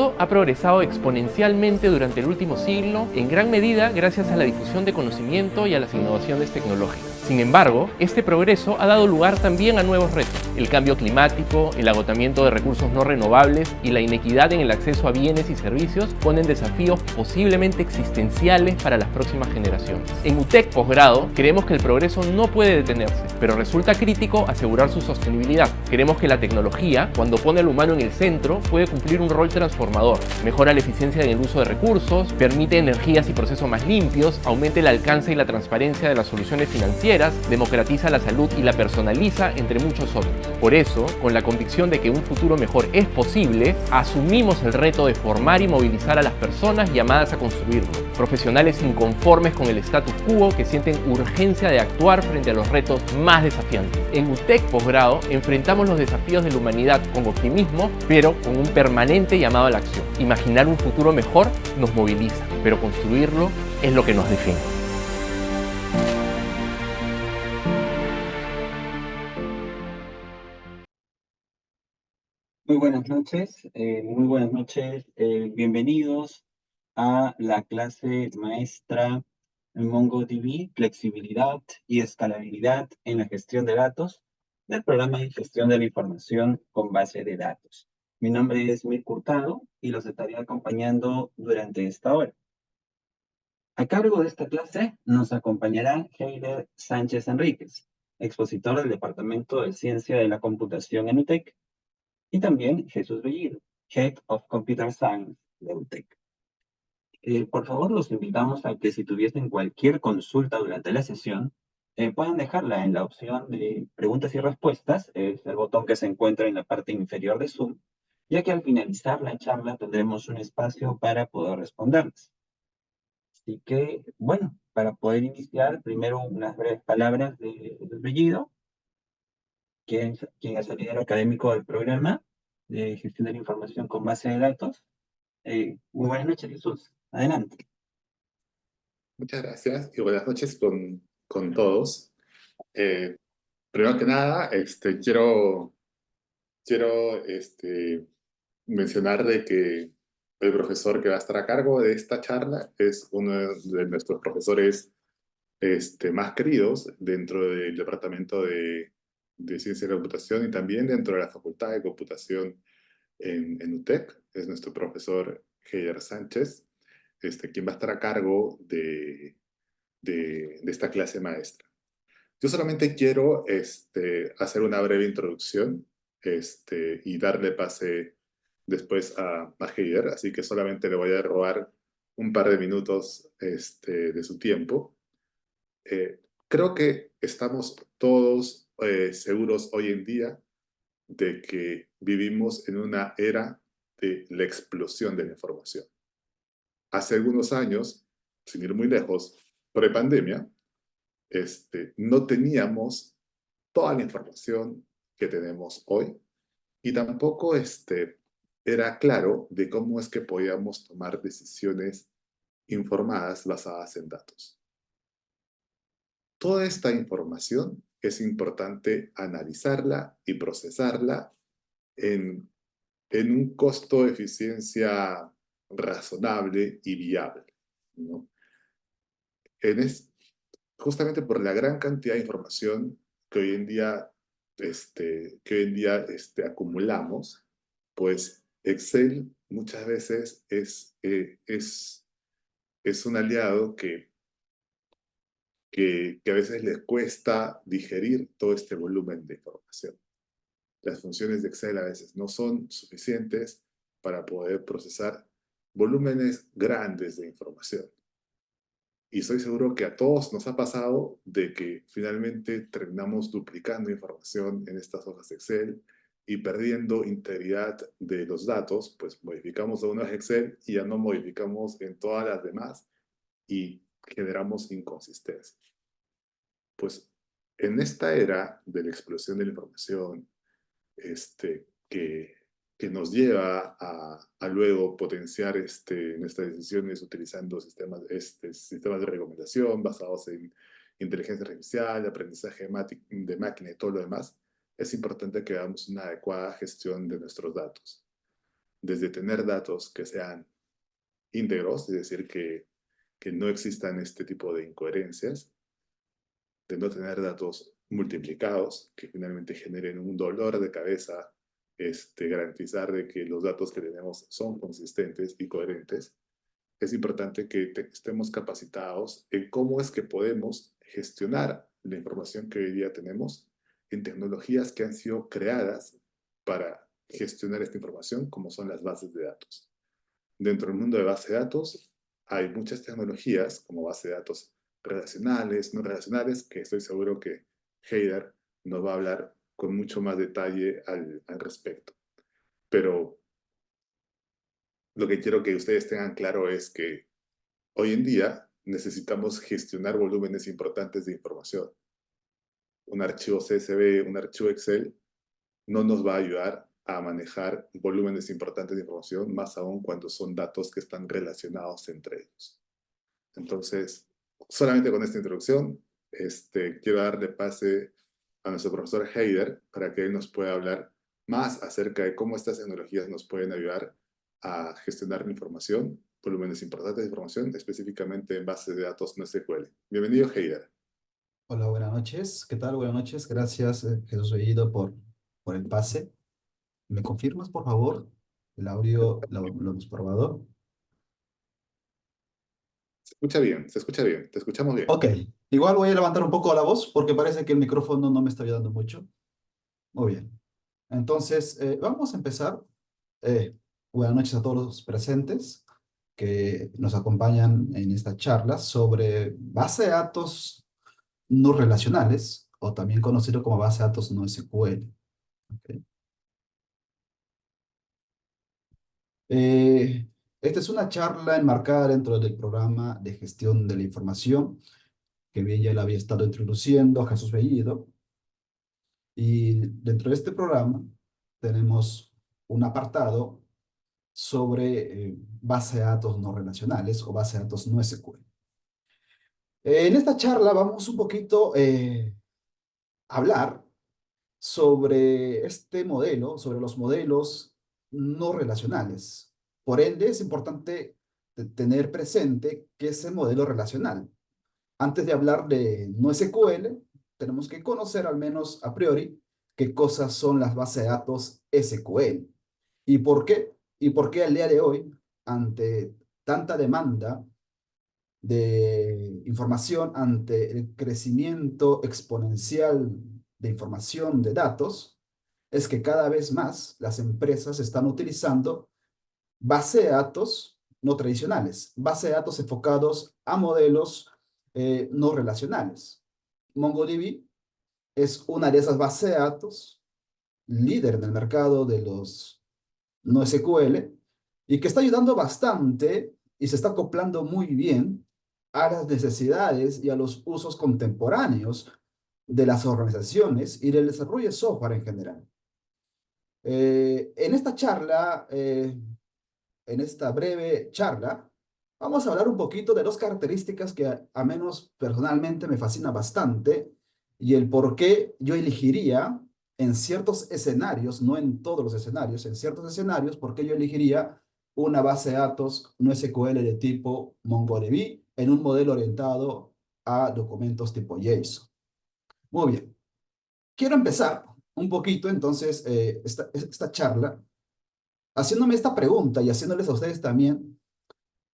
Todo ha progresado exponencialmente durante el último siglo, en gran medida gracias a la difusión de conocimiento y a las innovaciones tecnológicas. Sin embargo, este progreso ha dado lugar también a nuevos retos. El cambio climático, el agotamiento de recursos no renovables y la inequidad en el acceso a bienes y servicios ponen desafíos posiblemente existenciales para las próximas generaciones. En UTEC Posgrado creemos que el progreso no puede detenerse, pero resulta crítico asegurar su sostenibilidad. Creemos que la tecnología, cuando pone al humano en el centro, puede cumplir un rol transformador. Mejora la eficiencia en el uso de recursos, permite energías y procesos más limpios, aumenta el alcance y la transparencia de las soluciones financieras, democratiza la salud y la personaliza, entre muchos otros. Por eso, con la convicción de que un futuro mejor es posible, asumimos el reto de formar y movilizar a las personas llamadas a construirlo. Profesionales inconformes con el status quo que sienten urgencia de actuar frente a los retos más desafiantes. En UTEC Posgrado enfrentamos los desafíos de la humanidad con optimismo, pero con un permanente llamado a la acción. Imaginar un futuro mejor nos moviliza, pero construirlo es lo que nos define. Muy buenas noches, bienvenidos a la clase maestra en MongoDB, flexibilidad y escalabilidad en la gestión de datos del programa de gestión de la información con base de datos. Mi nombre es Mir Hurtado y los estaré acompañando durante esta hora. A cargo de esta clase nos acompañará Heider Sánchez Enríquez, expositor del Departamento de Ciencia de la Computación en UTEC, y también Jesús Bellido, Head of Computer Science de UTEC. Por favor, los invitamos a que si tuviesen cualquier consulta durante la sesión, puedan dejarla en la opción de preguntas y respuestas, es el botón que se encuentra en la parte inferior de Zoom, ya que al finalizar la charla tendremos un espacio para poder responderlas. Así que, bueno, para poder iniciar, primero unas breves palabras de Jesús Bellido, quien es el líder académico del programa de gestión de la información con base de datos. Muy buenas noches, Jesús. Adelante. Muchas gracias y buenas noches con todos. Primero que nada, quiero mencionar de que el profesor que va a estar a cargo de esta charla es uno de nuestros profesores más queridos dentro del Departamento de Ciencia de la Computación y también dentro de la Facultad de Computación en UTEC. Es nuestro profesor Heider Sánchez, quien va a estar a cargo de esta clase maestra. Yo solamente quiero hacer una breve introducción y darle pase después a Heider, así que solamente le voy a robar un par de minutos de su tiempo. Creo que estamos todos seguros hoy en día de que vivimos en una era de la explosión de la información. Hace algunos años, sin ir muy lejos, prepandemia, no teníamos toda la información que tenemos hoy y tampoco era claro de cómo es que podíamos tomar decisiones informadas basadas en datos. Toda esta información es importante analizarla y procesarla en un costo de eficiencia razonable y viable, ¿no? Justamente por la gran cantidad de información que hoy en día, acumulamos, pues Excel muchas veces es un aliado que a veces les cuesta digerir todo este volumen de información. Las funciones de Excel a veces no son suficientes para poder procesar volúmenes grandes de información. Y estoy seguro que a todos nos ha pasado de que finalmente terminamos duplicando información en estas hojas de Excel y perdiendo integridad de los datos, pues modificamos una hoja de Excel y ya no modificamos en todas las demás y generamos inconsistencias. Pues en esta era de la explosión de la información, que nos lleva a luego potenciar nuestras decisiones utilizando sistemas de recomendación basados en inteligencia artificial, aprendizaje de máquina y todo lo demás, es importante que hagamos una adecuada gestión de nuestros datos. desde tener datos que sean íntegros, es decir, que no existan este tipo de incoherencias, de no tener datos multiplicados, que finalmente generen un dolor de cabeza, garantizar de que los datos que tenemos son consistentes y coherentes. Es importante que estemos capacitados en cómo es que podemos gestionar la información que hoy día tenemos en tecnologías que han sido creadas para gestionar esta información, como son las bases de datos. Dentro del mundo de bases de datos hay muchas tecnologías, como bases de datos relacionales, no relacionales, que estoy seguro que Heider nos va a hablar con mucho más detalle al respecto. Pero lo que quiero que ustedes tengan claro es que hoy en día necesitamos gestionar volúmenes importantes de información. Un archivo CSV, un archivo Excel, no nos va a ayudar a manejar volúmenes importantes de información, más aún cuando son datos que están relacionados entre ellos. Entonces, solamente con esta introducción, quiero darle pase a nuestro profesor Heider para que él nos pueda hablar más acerca de cómo estas tecnologías nos pueden ayudar a gestionar la información, volúmenes importantes de información, específicamente en bases de datos NoSQL. Bienvenido, Heider. Hola, buenas noches. ¿Qué tal? Buenas noches. Gracias, Jesús Bellido, por el pase. ¿Me confirmas, por favor, el audio, lo hemos probado? Se escucha bien, te escuchamos bien. Ok, igual voy a levantar un poco la voz porque parece que el micrófono no me está ayudando mucho. Muy bien. Entonces, vamos a empezar. Buenas noches a todos los presentes que nos acompañan en esta charla sobre base de datos no relacionales, o también conocido como base de datos no SQL. Ok. Esta es una charla enmarcada dentro del programa de gestión de la información, que bien ya la había estado introduciendo Jesús Bellido. Y dentro de este programa tenemos un apartado sobre base de datos no relacionales o base de datos no SQL. En esta charla vamos un poquito a hablar sobre este modelo, sobre los modelos no relacionales. Por ende, es importante tener presente qué es el modelo relacional. Antes de hablar de NoSQL, tenemos que conocer al menos a priori qué cosas son las bases de datos SQL. ¿Y por qué? ¿Y por qué al día de hoy, ante tanta demanda de información, ante el crecimiento exponencial de información, de datos, es que cada vez más las empresas están utilizando base de datos no tradicionales, base de datos enfocados a modelos no relacionales? MongoDB es una de esas bases de datos, líder en el mercado de los no SQL, y que está ayudando bastante y se está acoplando muy bien a las necesidades y a los usos contemporáneos de las organizaciones y del desarrollo de software en general. En esta charla, en esta breve charla, vamos a hablar un poquito de dos características que a menos personalmente me fascina bastante y el por qué yo elegiría en ciertos escenarios, no en todos los escenarios, en ciertos escenarios, por qué yo elegiría una base de datos no SQL de tipo MongoDB en un modelo orientado a documentos tipo JSON. Muy bien. Quiero empezar un poquito entonces esta charla haciéndome esta pregunta y haciéndoles a ustedes también,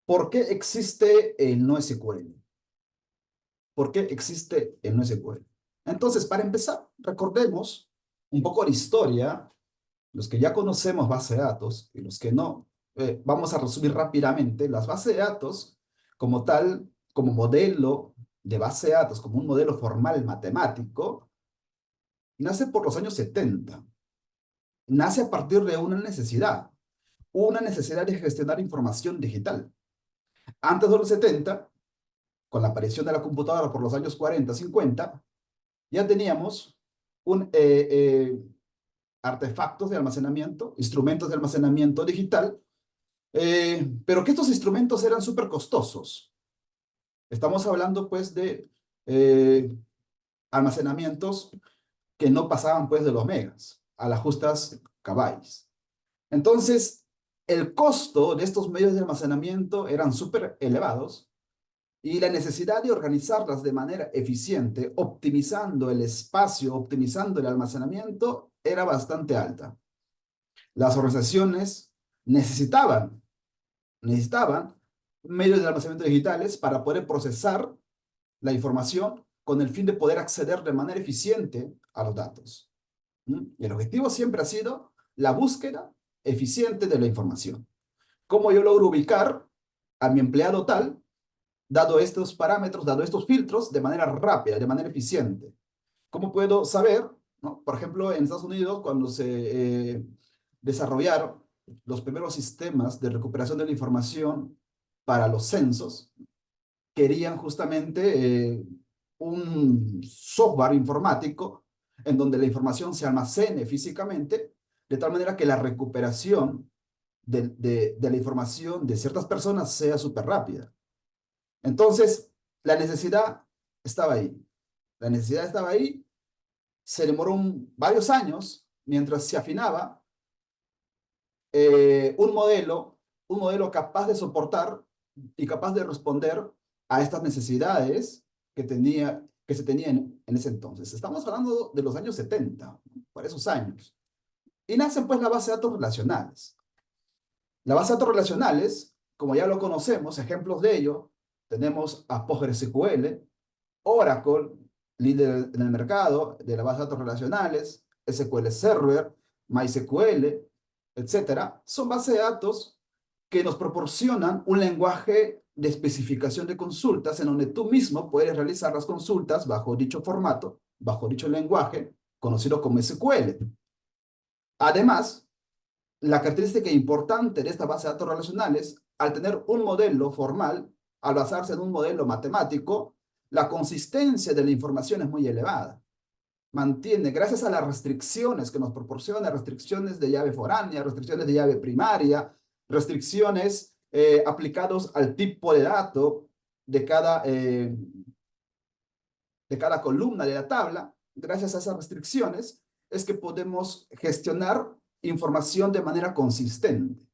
¿por qué existe el NoSQL? ¿Por qué existe el NoSQL? Entonces, para empezar, recordemos un poco la historia, los que ya conocemos base de datos y los que no. Vamos a resumir rápidamente. Las bases de datos, como tal, como modelo de base de datos, como un modelo formal matemático, nace por los años 70. Nace a partir de una necesidad de gestionar información digital. Antes de los 70, con la aparición de la computadora por los años 40, 50, ya teníamos artefactos de almacenamiento, instrumentos de almacenamiento digital, pero que estos instrumentos eran súper costosos. Estamos hablando pues de almacenamientos que no pasaban pues de los megas, a las justas kbytes. Entonces, el costo de estos medios de almacenamiento eran súper elevados y la necesidad de organizarlas de manera eficiente, optimizando el espacio, optimizando el almacenamiento, era bastante alta. Las organizaciones necesitaban medios de almacenamiento digitales para poder procesar la información con el fin de poder acceder de manera eficiente a los datos. Y el objetivo siempre ha sido la búsqueda eficiente de la información. ¿Cómo yo logro ubicar a mi empleado tal, dado estos parámetros, dado estos filtros, de manera rápida, de manera eficiente? ¿Cómo puedo saber, ¿no? Por ejemplo, en Estados Unidos, cuando se desarrollaron los primeros sistemas de recuperación de la información para los censos, querían justamente un software informático en donde la información se almacene físicamente, de tal manera que la recuperación de la información de ciertas personas sea súper rápida. Entonces, la necesidad estaba ahí. La necesidad estaba ahí, se demoró varios años mientras se afinaba un modelo capaz de soportar y capaz de responder a estas necesidades que se tenían en ese entonces. Estamos hablando de los años 70, por esos años. Y nacen pues las bases de datos relacionales. Las bases de datos relacionales, como ya lo conocemos, ejemplos de ello, tenemos a PostgreSQL, Oracle, líder en el mercado de las bases de datos relacionales, SQL Server, MySQL, etcétera. Son bases de datos que nos proporcionan un lenguaje de especificación de consultas en donde tú mismo puedes realizar las consultas bajo dicho formato, bajo dicho lenguaje, conocido como SQL. Además, la característica importante de esta base de datos relacionales, al tener un modelo formal, al basarse en un modelo matemático, la consistencia de la información es muy elevada. Mantiene, gracias a las restricciones que nos proporciona, restricciones de llave foránea, restricciones de llave primaria, restricciones aplicados al tipo de dato de cada columna de la tabla. Gracias a esas restricciones es que podemos gestionar información de manera consistente.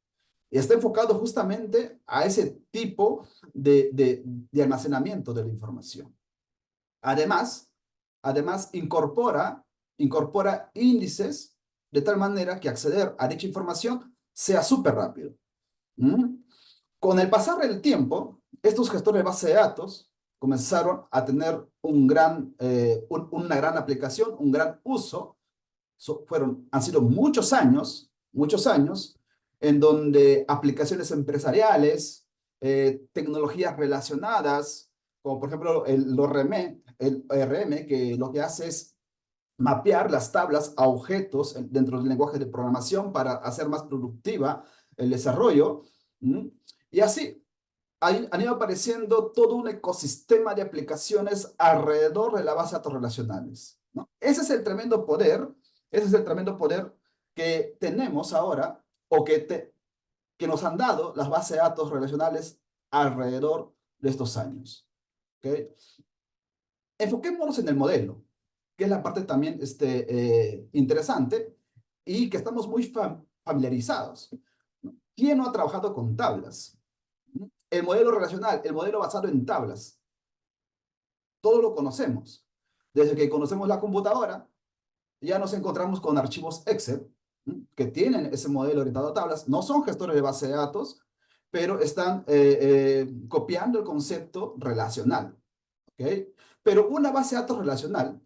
Y está enfocado justamente a ese tipo de almacenamiento de la información. Además incorpora índices de tal manera que acceder a dicha información sea súper rápido. Con el pasar del tiempo, estos gestores de base de datos comenzaron a tener una gran aplicación, un gran uso. Han sido muchos años, en donde aplicaciones empresariales, tecnologías relacionadas, como por ejemplo el ORM, que lo que hace es mapear las tablas a objetos dentro del lenguaje de programación para hacer más productiva el desarrollo. Y así han ido apareciendo todo un ecosistema de aplicaciones alrededor de la base de datos relacionales, ¿no? Ese es el tremendo poder que tenemos ahora, o que nos han dado las bases de datos relacionales alrededor de estos años. ¿Okay? Enfoquémonos en el modelo, que es la parte también interesante y que estamos muy familiarizados. ¿Quién no ha trabajado con tablas? El modelo relacional, el modelo basado en tablas. Todos lo conocemos. Desde que conocemos la computadora, ya nos encontramos con archivos Excel que tienen ese modelo orientado a tablas. No son gestores de base de datos, pero están copiando el concepto relacional. ¿Okay? Pero una base de datos relacional,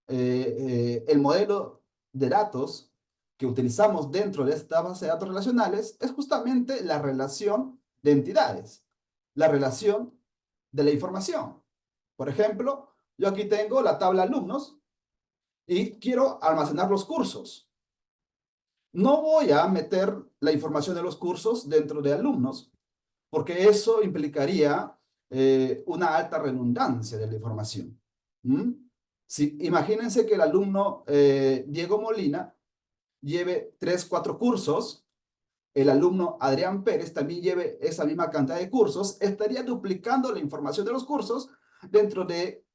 el modelo de datos que utilizamos dentro de esta base de datos relacionales es justamente la relación de entidades, la relación de la información. Por ejemplo, yo aquí tengo la tabla alumnos y quiero almacenar los cursos. No voy a meter la información de los cursos dentro de alumnos, porque eso implicaría una alta redundancia de la información. Imagínense que el alumno Diego Molina lleve 3, 4 cursos, el alumno Adrián Pérez también lleve esa misma cantidad de cursos, estaría duplicando la información de los cursos dentro de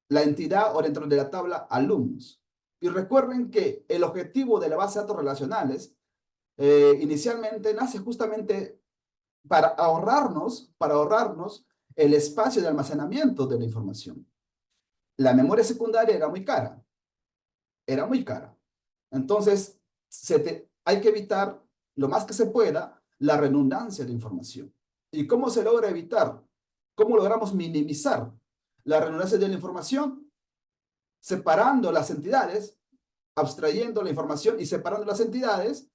la entidad o dentro de la tabla alumnos. Y recuerden que el objetivo de la base de datos relacionales inicialmente nace justamente para ahorrarnos el espacio de almacenamiento de la información. La memoria secundaria era muy cara. Entonces, hay que evitar lo más que se pueda la redundancia de información. ¿Y cómo se logra evitar? ¿Cómo logramos minimizar la redundancia de la información? Separando las entidades, abstrayendo la información y separando las entidades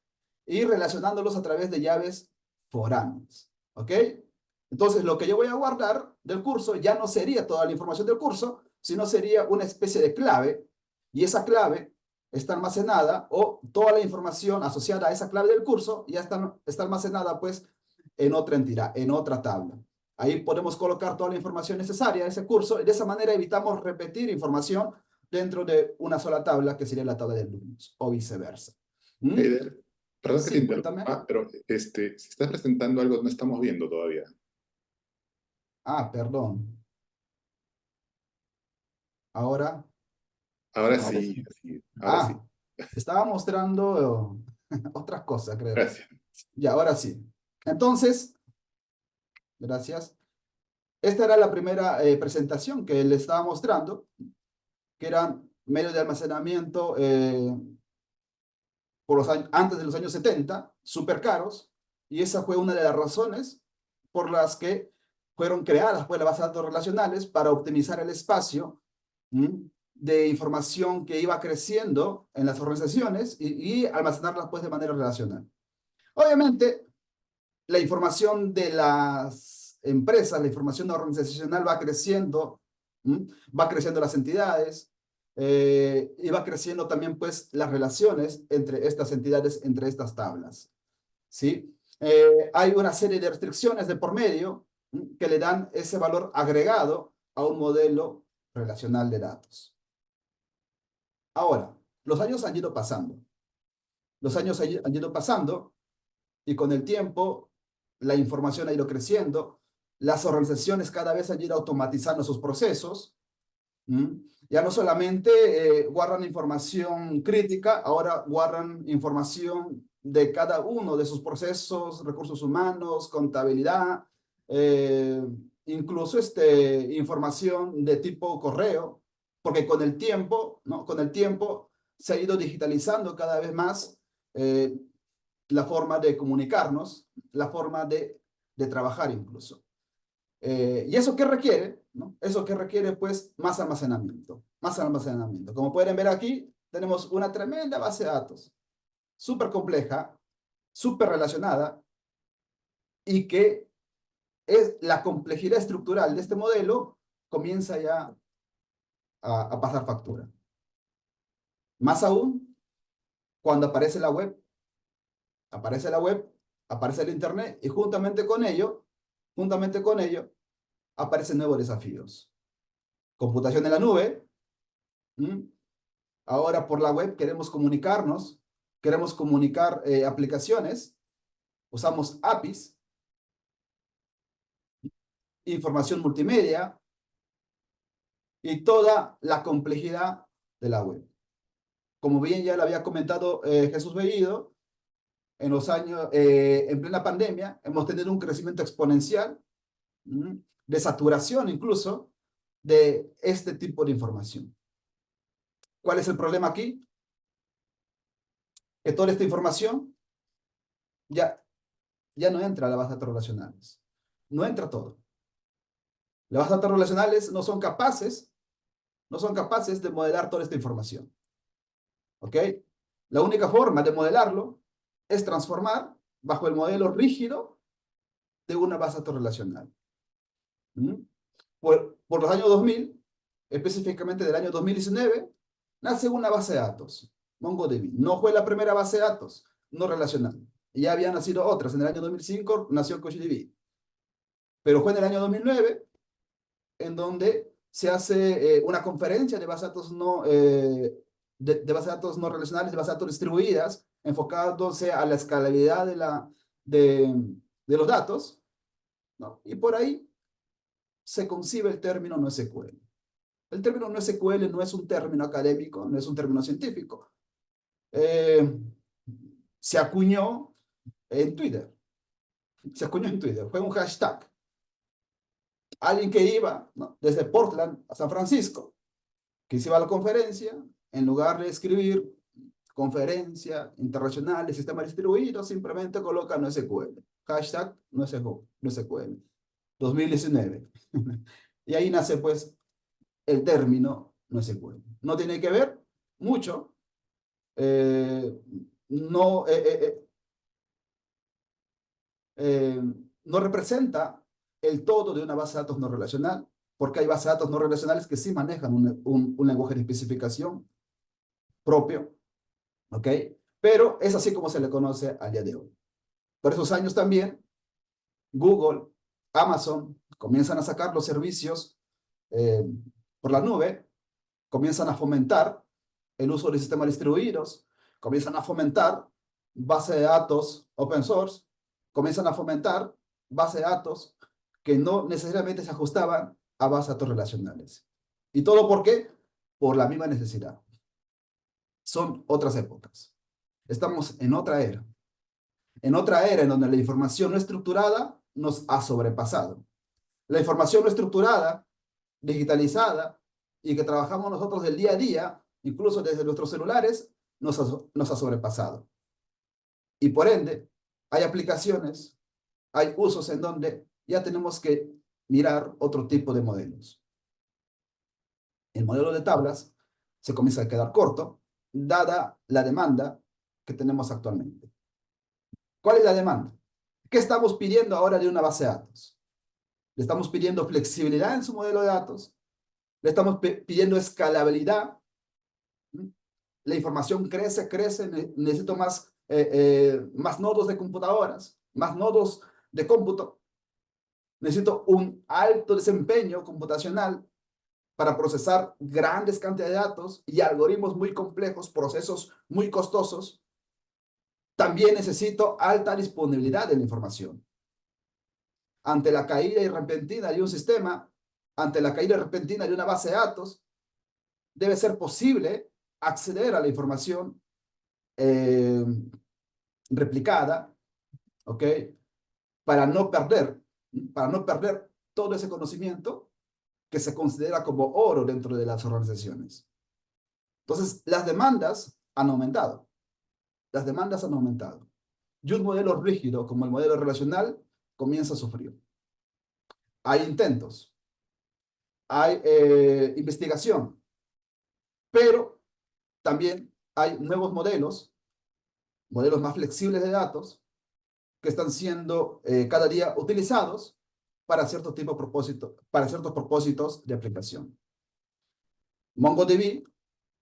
y relacionándolos a través de llaves foráneas. ¿Ok? Entonces, lo que yo voy a guardar del curso ya no sería toda la información del curso, sino sería una especie de clave, y esa clave está almacenada, o toda la información asociada a esa clave del curso ya está almacenada pues en otra entidad, en otra tabla. Ahí podemos colocar toda la información necesaria a ese curso y de esa manera evitamos repetir información dentro de una sola tabla que sería la tabla de alumnos o viceversa. ¿Mm? Heider, perdón que te Sí, cuéntame. interrumpa, pero si estás presentando algo no estamos viendo todavía. Ah, perdón. Ahora. Ahora No. sí, ahora sí. Estaba mostrando otras cosas, creo. Gracias. Ya, ahora sí. Entonces, gracias. Esta era la primera presentación que le estaba mostrando, que eran medios de almacenamiento antes de los años 70, súper caros, y esa fue una de las razones por las que fueron creadas pues, las bases de datos relacionales para optimizar el espacio de información que iba creciendo en las organizaciones y almacenarlas pues, de manera relacional. Obviamente, la información de las empresas, la información organizacional va creciendo las entidades, y va creciendo también pues las relaciones entre estas entidades, entre estas tablas, ¿sí? Hay una serie de restricciones de por medio que le dan ese valor agregado a un modelo relacional de datos. Ahora, los años han ido pasando. Los años han ido pasando y con el tiempo la información ha ido creciendo. Las organizaciones cada vez han ido automatizando sus procesos. Ya no solamente guardan información crítica, ahora guardan información de cada uno de sus procesos, recursos humanos, contabilidad, incluso información de tipo correo, porque con el tiempo, ¿no? Con el tiempo se ha ido digitalizando cada vez más la forma de comunicarnos, la forma de trabajar incluso. ¿Y eso qué requiere? ¿No? Eso que requiere, pues, más almacenamiento, más almacenamiento. Como pueden ver aquí, tenemos una tremenda base de datos, súper compleja, súper relacionada, y que la complejidad estructural de este modelo comienza ya a pasar factura. Más aún, cuando aparece la web, aparece el internet, y juntamente con ello, aparecen nuevos desafíos. Computación en la nube. Ahora por la web queremos comunicarnos, queremos comunicar aplicaciones, usamos APIs, información multimedia y toda la complejidad de la web. Como bien ya lo había comentado Jesús Bellido, en plena pandemia hemos tenido un crecimiento exponencial, de saturación incluso, de este tipo de información. ¿Cuál es el problema aquí? Que toda esta información ya no entra a las bases de datos relacionales. No entra todo. Las bases de datos relacionales no son capaces de modelar toda esta información. ¿Ok? La única forma de modelarlo es transformar bajo el modelo rígido de una base de datos relacional. Por los años 2000, específicamente del año 2019, nace una base de datos, MongoDB. No fue la primera base de datos no relacional. Ya habían nacido otras. En el año 2005 nació CouchDB. Pero fue en el año 2009 en donde se hace una conferencia de bases de datos de bases de datos no relacionales, de bases de datos distribuidas, enfocándose a la escalabilidad de los datos, ¿no? Y por ahí se concibe el término NoSQL. El término NoSQL no es un término académico, no es un término científico. Se acuñó en Twitter. Se acuñó en Twitter, fue un hashtag. Alguien que iba, ¿no?, desde Portland a San Francisco, que se iba a la conferencia, en lugar de escribir conferencia internacional de sistema distribuido, simplemente coloca NoSQL. Hashtag NoSQL. 2019. Y ahí nace pues el término NoSQL. No tiene que ver mucho. No, no representa el todo de una base de datos no relacional, porque hay bases de datos no relacionales que sí manejan un lenguaje de especificación propio, ¿ok? Pero es así como se le conoce al día de hoy. Por esos años también, Google, Amazon, comienzan a sacar los servicios por la nube, comienzan a fomentar el uso de sistemas distribuidos, comienzan a fomentar bases de datos open source, comienzan a fomentar bases de datos que no necesariamente se ajustaban a bases de datos relacionales. ¿Y todo por qué? Por la misma necesidad. Son otras épocas. Estamos en otra era. En otra era en donde la información no estructurada nos ha sobrepasado. La información no estructurada, digitalizada, y que trabajamos nosotros del día a día, incluso desde nuestros celulares, nos ha sobrepasado. Y por ende, hay aplicaciones, hay usos en donde ya tenemos que mirar otro tipo de modelos. El modelo de tablas se comienza a quedar corto, dada la demanda que tenemos actualmente. ¿Cuál es la demanda? ¿Qué estamos pidiendo ahora de una base de datos? Le estamos pidiendo flexibilidad en su modelo de datos, le estamos pidiendo escalabilidad. La información crece, necesito más nodos de computadoras, más nodos de cómputo. Necesito un alto desempeño computacional para procesar grandes cantidades de datos y algoritmos muy complejos, procesos muy costosos. También necesito alta disponibilidad de la información. Ante la caída repentina de un sistema, ante la caída repentina de una base de datos, debe ser posible acceder a la información replicada, ¿ok? Para no perder todo ese conocimiento que se considera como oro dentro de las organizaciones. Entonces, las demandas han aumentado. Las demandas han aumentado. Y un modelo rígido como el modelo relacional comienza a sufrir. Hay intentos, hay investigación, pero también hay nuevos modelos más flexibles de datos que están siendo cada día utilizados para ciertos propósitos de aplicación. MongoDB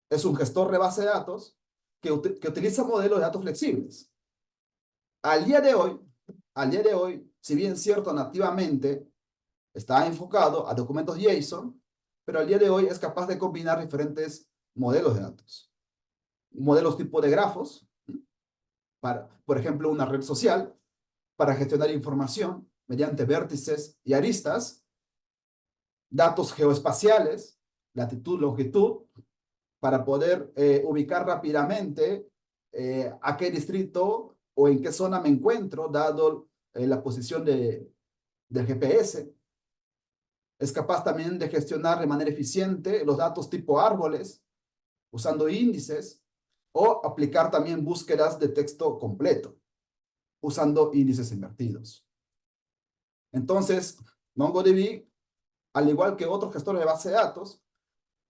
es un gestor de base de datos que utiliza modelos de datos flexibles. Al día de hoy, si bien cierto, nativamente está enfocado a documentos JSON, pero al día de hoy es capaz de combinar diferentes modelos de datos. Modelos tipo de grafos, por ejemplo, una red social, para gestionar información mediante vértices y aristas, datos geoespaciales, latitud, longitud, para poder ubicar rápidamente a qué distrito o en qué zona me encuentro, dado la posición del GPS. Es capaz también de gestionar de manera eficiente los datos tipo árboles, usando índices, o aplicar también búsquedas de texto completo, usando índices invertidos. Entonces, MongoDB, al igual que otros gestores de base de datos,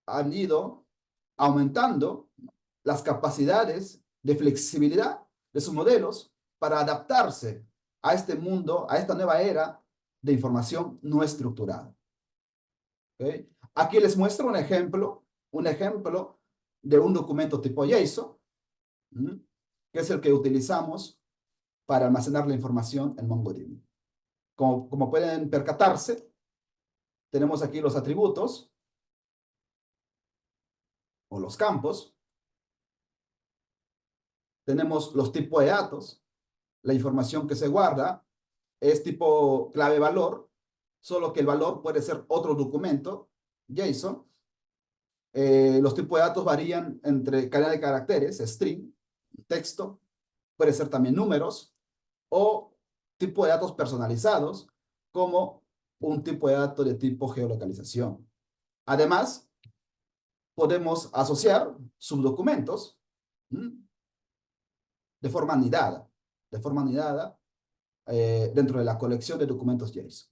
han ido aumentando las capacidades de flexibilidad de sus modelos para adaptarse a este mundo, a esta nueva era de información no estructurada. ¿Okay? Aquí les muestro un ejemplo de un documento tipo JSON, que es el que utilizamos para almacenar la información en MongoDB. Como pueden percatarse, tenemos aquí los atributos o los campos. Tenemos los tipos de datos. La información que se guarda es tipo clave-valor, solo que el valor puede ser otro documento, JSON. Los tipos de datos varían entre cadena de caracteres, string, texto, puede ser también números, o tipo de datos personalizados, como un tipo de dato de tipo geolocalización. Además, podemos asociar subdocumentos de forma anidada dentro de la colección de documentos JSON.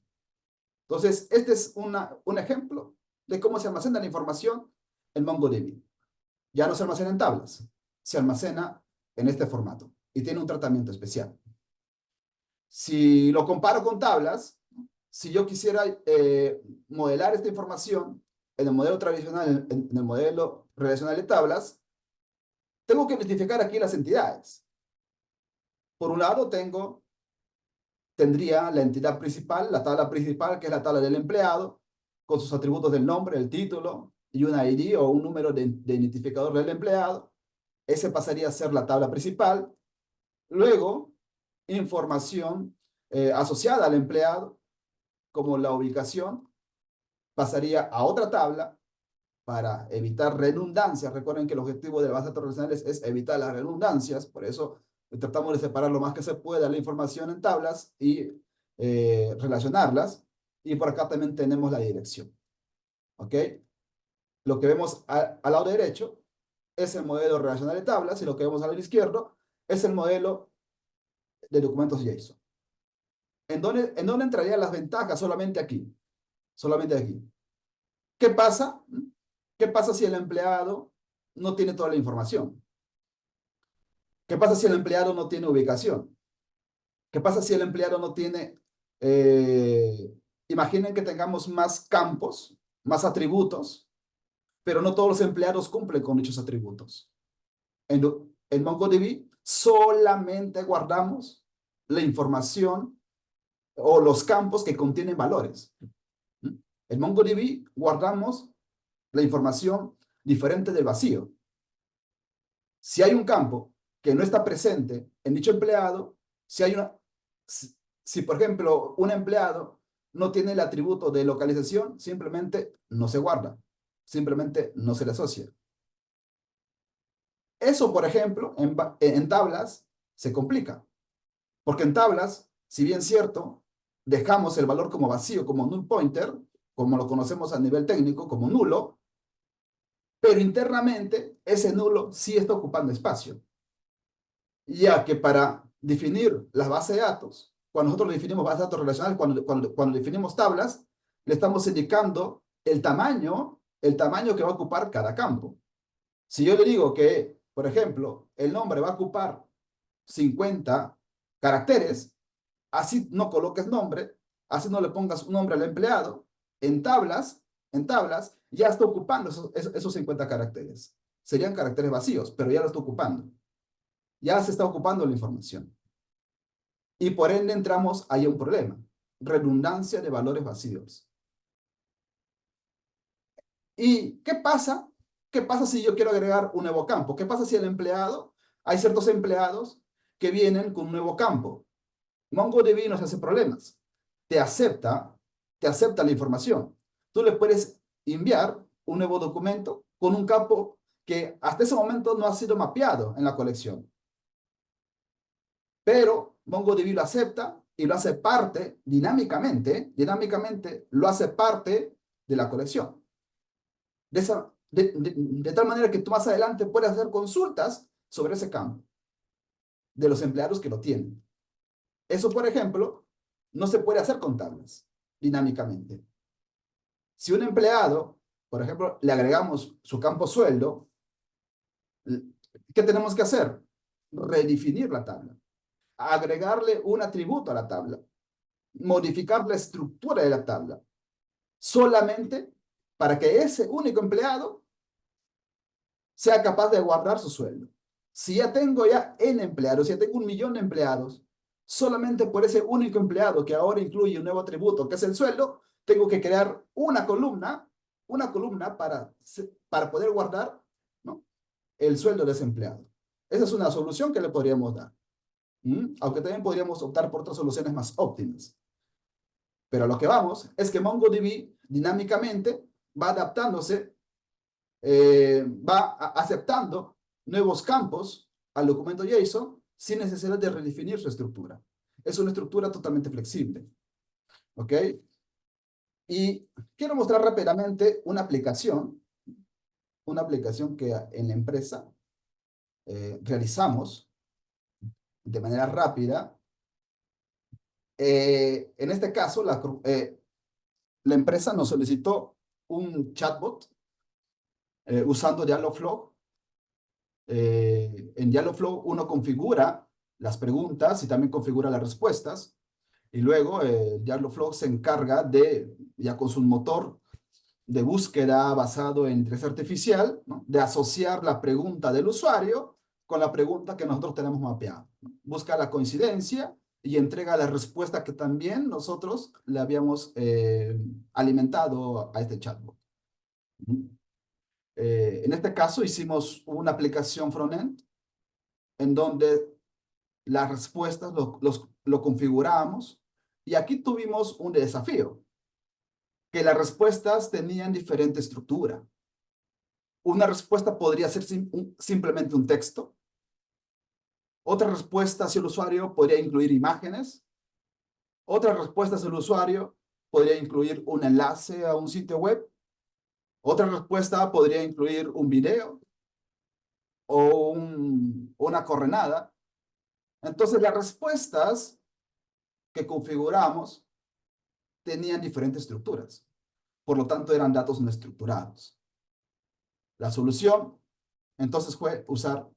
Entonces, este es un ejemplo de cómo se almacena la información en MongoDB. Ya no se almacena en tablas, se almacena en este formato y tiene un tratamiento especial. Si lo comparo con tablas, si yo quisiera modelar esta información en el modelo tradicional, en el modelo relacional de tablas, tengo que identificar aquí las entidades. Por un lado, tendría la entidad principal, la tabla principal, que es la tabla del empleado, con sus atributos del nombre, el título, y un ID o un número de identificador del empleado. Ese pasaría a ser la tabla principal. Luego, información asociada al empleado, como la ubicación, pasaría a otra tabla para evitar redundancias. Recuerden que el objetivo de las bases de datos relacionales es evitar las redundancias, por eso tratamos de separar lo más que se pueda la información en tablas y relacionarlas. Y por acá también tenemos la dirección. ¿Ok? Lo que vemos al lado derecho es el modelo relacional de tablas y lo que vemos al lado izquierdo es el modelo de documentos JSON. ¿En dónde entrarían las ventajas? Solamente aquí. Solamente aquí. ¿Qué pasa? ¿Qué pasa si el empleado no tiene toda la información? ¿Qué pasa si el empleado no tiene ubicación? ¿Qué pasa si el empleado no tiene... imaginen que tengamos más campos, más atributos, pero no todos los empleados cumplen con dichos atributos. En MongoDB solamente guardamos la información o los campos que contienen valores. En MongoDB guardamos la información diferente del vacío. Si hay un campo que no está presente en dicho empleado, si por ejemplo un empleado no tiene el atributo de localización, simplemente no se guarda, simplemente no se le asocia. Eso, por ejemplo, en tablas se complica, porque en tablas, si bien es cierto, dejamos el valor como vacío, como null pointer, como lo conocemos a nivel técnico, como nulo, pero internamente ese nulo sí está ocupando espacio. Ya que para definir las bases de datos, cuando nosotros definimos bases de datos relacionales, cuando definimos tablas, le estamos indicando el tamaño que va a ocupar cada campo. Si yo le digo que, por ejemplo, el nombre va a ocupar 50 caracteres, así no coloques nombre, así no le pongas un nombre al empleado, en tablas, ya está ocupando esos 50 caracteres. Serían caracteres vacíos, pero ya lo está ocupando. Ya se está ocupando la información. Y por ende entramos ahí a un problema. Redundancia de valores vacíos. ¿Y qué pasa? ¿Qué pasa si yo quiero agregar un nuevo campo? ¿Qué pasa si el empleado, hay ciertos empleados que vienen con un nuevo campo? MongoDB nos hace problemas. Te acepta la información. Tú le puedes enviar un nuevo documento con un campo que hasta ese momento no ha sido mapeado en la colección. Pero MongoDB lo acepta y lo hace parte dinámicamente lo hace parte de la colección. De tal manera que tú más adelante puedes hacer consultas sobre ese campo de los empleados que lo tienen. Eso, por ejemplo, no se puede hacer con tablas dinámicamente. Si un empleado, por ejemplo, le agregamos su campo sueldo, ¿qué tenemos que hacer? Redefinir la tabla, agregarle un atributo a la tabla, modificar la estructura de la tabla, solamente para que ese único empleado sea capaz de guardar su sueldo. Si ya tengo N empleados, si ya tengo 1.000.000 de empleados, solamente por ese único empleado que ahora incluye un nuevo atributo que es el sueldo, tengo que crear una columna para poder guardar, ¿no?, el sueldo de ese empleado. Esa es una solución que le podríamos dar. Aunque también podríamos optar por otras soluciones más óptimas. Pero lo que vamos es que MongoDB dinámicamente va adaptándose, va aceptando nuevos campos al documento JSON sin necesidad de redefinir su estructura. es una estructura totalmente flexible. ¿Ok? Y quiero mostrar rápidamente una aplicación que en la empresa realizamos de manera rápida. En este caso, la empresa nos solicitó un chatbot usando Dialogflow. En Dialogflow uno configura las preguntas y también configura las respuestas. Y luego Dialogflow se encarga de, ya con su motor de búsqueda basado en inteligencia artificial, ¿no?, de asociar la pregunta del usuario con la pregunta que nosotros tenemos mapeada. Busca la coincidencia y entrega la respuesta que también nosotros le habíamos alimentado a este chatbot. En este caso hicimos una aplicación frontend en donde las respuestas lo configuramos, y aquí tuvimos un desafío, que las respuestas tenían diferente estructura. Una respuesta podría ser simplemente un texto. Otra respuesta hacia el usuario podría incluir imágenes. Otra respuesta hacia el usuario podría incluir un enlace a un sitio web. Otra respuesta podría incluir un video o una coordenada. Entonces, las respuestas que configuramos tenían diferentes estructuras. Por lo tanto, eran datos no estructurados. La solución, entonces, fue usar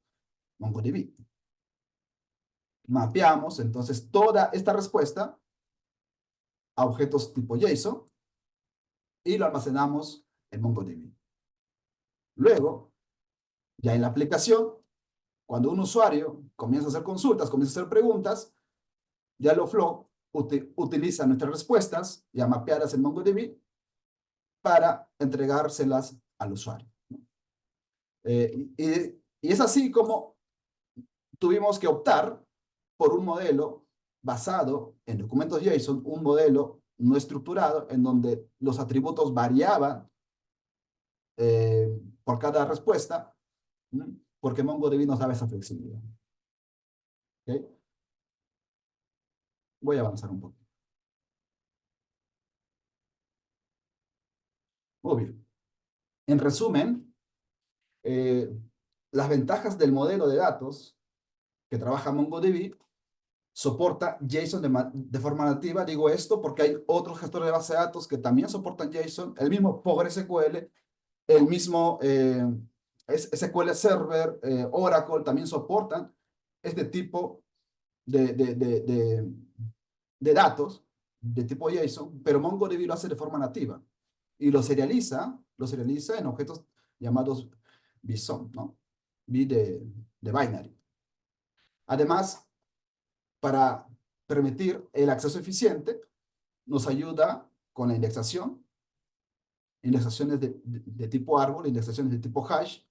MongoDB. Mapeamos, entonces, toda esta respuesta a objetos tipo JSON y lo almacenamos en MongoDB. Luego, ya en la aplicación, cuando un usuario comienza a hacer consultas, comienza a hacer preguntas, Dialogflow utiliza nuestras respuestas ya mapeadas en MongoDB para entregárselas al usuario. Y es así como tuvimos que optar por un modelo basado en documentos JSON, un modelo no estructurado, en donde los atributos variaban por cada respuesta, porque MongoDB nos daba esa flexibilidad. ¿Okay? Voy a avanzar un poco. Muy bien. En resumen, las ventajas del modelo de datos que trabaja MongoDB: soporta JSON de forma nativa. Digo esto porque hay otros gestores de base de datos que también soportan JSON. El mismo PostgreSQL, el mismo SQL Server, Oracle también soportan este tipo de datos de tipo JSON, pero MongoDB lo hace de forma nativa y lo serializa en objetos llamados BSOM, ¿no? B de binary. Además, para permitir el acceso eficiente, nos ayuda con la indexación, indexaciones de tipo árbol, indexaciones de tipo hash.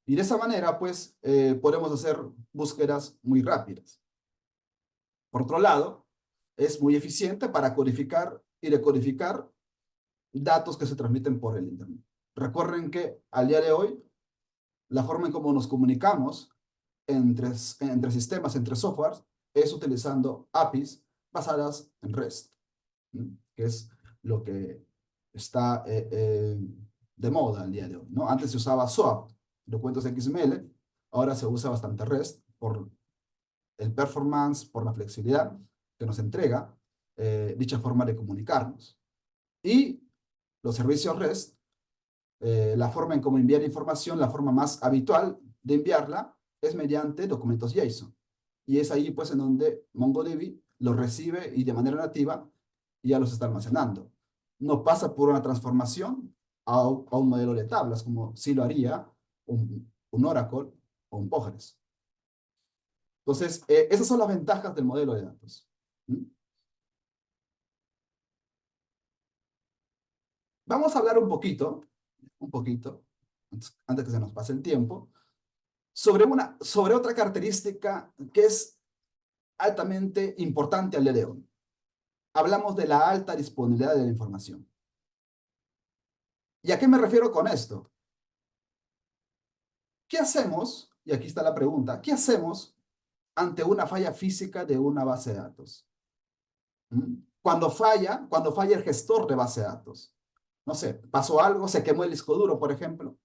Y de esa manera, pues, podemos hacer búsquedas muy rápidas. Por otro lado, es muy eficiente para codificar y decodificar datos que se transmiten por el Internet. Recuerden que al día de hoy, la forma en cómo nos comunicamos entre sistemas, entre softwares, es utilizando APIs basadas en REST, que es lo que está de moda al día de hoy, ¿no? Antes se usaba SOAP, documentos XML, ahora se usa bastante REST por el performance, por la flexibilidad que nos entrega dicha forma de comunicarnos. Y los servicios REST, la forma en cómo enviar información, la forma más habitual de enviarla es mediante documentos JSON. Y es ahí, pues, en donde MongoDB los recibe y de manera nativa ya los está almacenando. No pasa por una transformación a un modelo de tablas, como sí lo haría un Oracle o un Postgres. Entonces, esas son las ventajas del modelo de datos. Vamos a hablar un poquito, antes que se nos pase el tiempo, sobre otra característica que es altamente importante al día de hoy. Hablamos de la alta disponibilidad de la información. ¿Y a qué me refiero con esto? ¿Qué hacemos? Y aquí está la pregunta. ¿Qué hacemos ante una falla física de una base de datos. Cuando falla el gestor de base de datos. No sé, pasó algo, se quemó el disco duro, por ejemplo.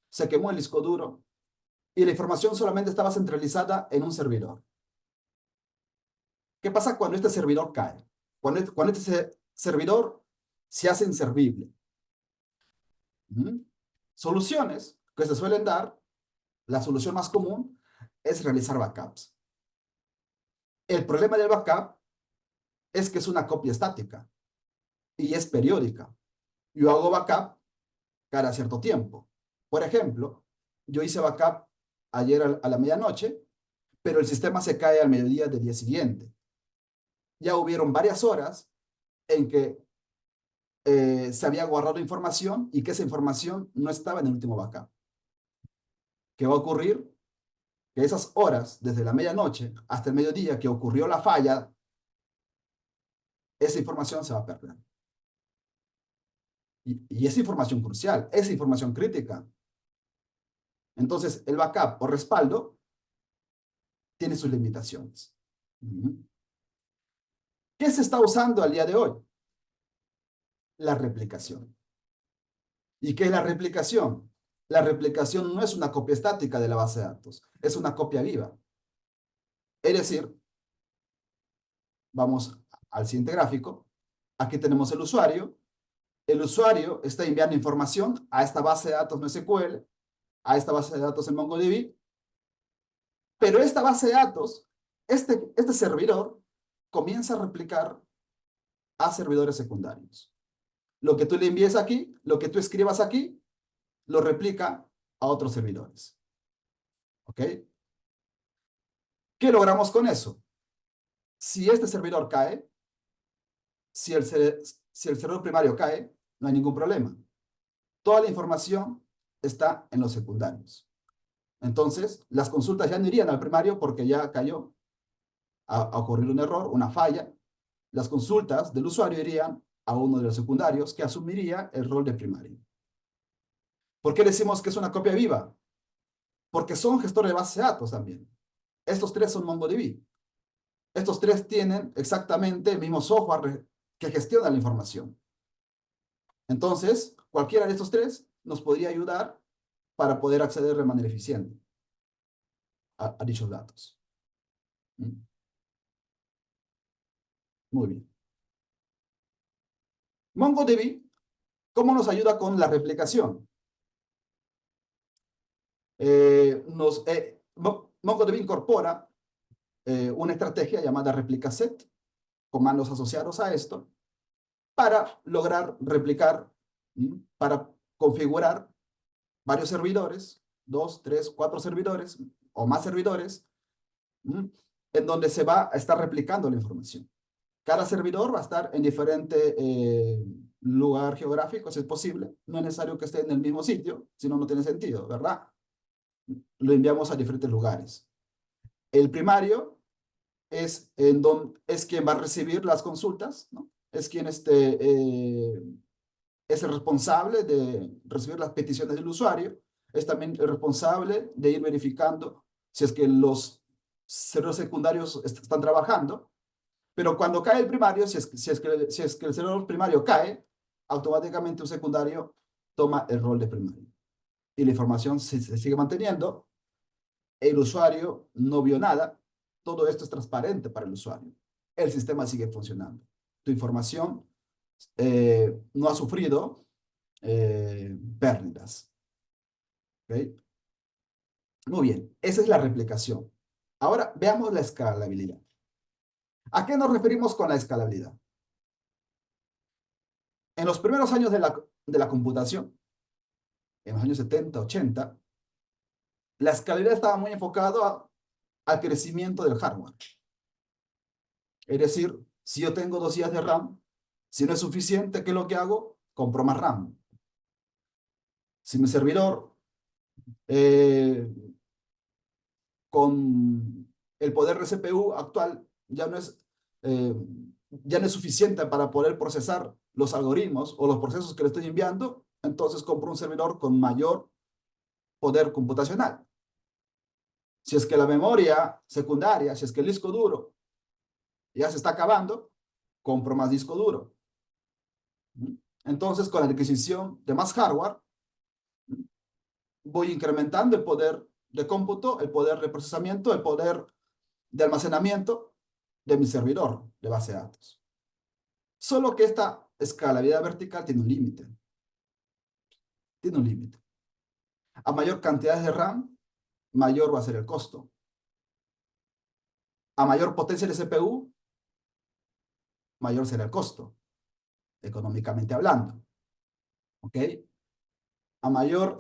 Se quemó el disco duro y la información solamente estaba centralizada en un servidor. ¿Qué pasa cuando este servidor cae? Cuando este servidor se hace inservible. Soluciones que se suelen dar, la solución más común es realizar backups. El problema del backup es que es una copia estática y es periódica. Yo hago backup cada cierto tiempo. Por ejemplo, yo hice backup ayer a la medianoche, pero el sistema se cae al mediodía del día siguiente. Ya hubieron varias horas en que se había guardado información y que esa información no estaba en el último backup. ¿Qué va a ocurrir? Que esas horas, desde la medianoche hasta el mediodía que ocurrió la falla, esa información se va a perder. Y es información crucial, es información crítica. Entonces, el backup o respaldo tiene sus limitaciones. ¿Qué se está usando al día de hoy? La replicación. ¿Y qué es la replicación? La replicación no es una copia estática de la base de datos, es una copia viva. Es decir, vamos al siguiente gráfico. Aquí tenemos el usuario. El usuario está enviando información a esta base de datos NoSQL, a esta base de datos en MongoDB, pero esta base de datos, este servidor, comienza a replicar a servidores secundarios. Lo que tú le envíes aquí, lo que tú escribas aquí, lo replica a otros servidores. ¿Ok? ¿Qué logramos con eso? Si este servidor cae, si el servidor primario cae, no hay ningún problema. Toda la información está en los secundarios. Entonces, las consultas ya no irían al primario porque ya cayó, a ocurrir un error, una falla. Las consultas del usuario irían a uno de los secundarios que asumiría el rol de primario. ¿Por qué decimos que es una copia viva? Porque son gestores de base de datos también. Estos tres son MongoDB. Estos tres tienen exactamente el mismo software que gestiona la información. Entonces, cualquiera de estos tres nos podría ayudar para poder acceder de manera eficiente a dichos datos. Muy bien. MongoDB, ¿cómo nos ayuda con la replicación? MongoDB incorpora una estrategia llamada replica set, comandos asociados a esto, para lograr replicar, para configurar varios servidores, 2, 3, 4 servidores o más servidores, en donde se va a estar replicando la información. Cada servidor va a estar en diferente lugar geográfico, si es posible. No es necesario que esté en el mismo sitio, si no, no tiene sentido, ¿verdad? Lo enviamos a diferentes lugares. El primario es quien va a recibir las consultas, ¿no? Es quien es el responsable de recibir las peticiones del usuario. Es también el responsable de ir verificando si es que los servidores secundarios están trabajando. Pero cuando cae el primario, si es que el servidor primario cae, automáticamente un secundario toma el rol de primario. Y la información se sigue manteniendo. El usuario no vio nada. Todo esto es transparente para el usuario. El sistema sigue funcionando. Tu información no ha sufrido pérdidas. ¿Okay? Muy bien, esa es la replicación. Ahora veamos la escalabilidad. ¿A qué nos referimos con la escalabilidad? En los primeros años de la computación, en los años 70, 80, la escalabilidad estaba muy enfocada al crecimiento del hardware. Es decir, si yo tengo 2 GB de RAM, si no es suficiente, ¿qué es lo que hago? Compro más RAM. Si mi servidor con el poder de CPU actual ya no es suficiente para poder procesar los algoritmos o los procesos que le estoy enviando, entonces compro un servidor con mayor poder computacional. Si es que la memoria secundaria, si es que el disco duro ya se está acabando, compro más disco duro. Entonces, con la adquisición de más hardware, voy incrementando el poder de cómputo, el poder de procesamiento, el poder de almacenamiento de mi servidor de base de datos. Solo que esta escalabilidad vertical tiene un límite. Tiene un límite. A mayor cantidad de RAM, mayor va a ser el costo. A mayor potencia de CPU, mayor será el costo, económicamente hablando. ¿Ok? A mayor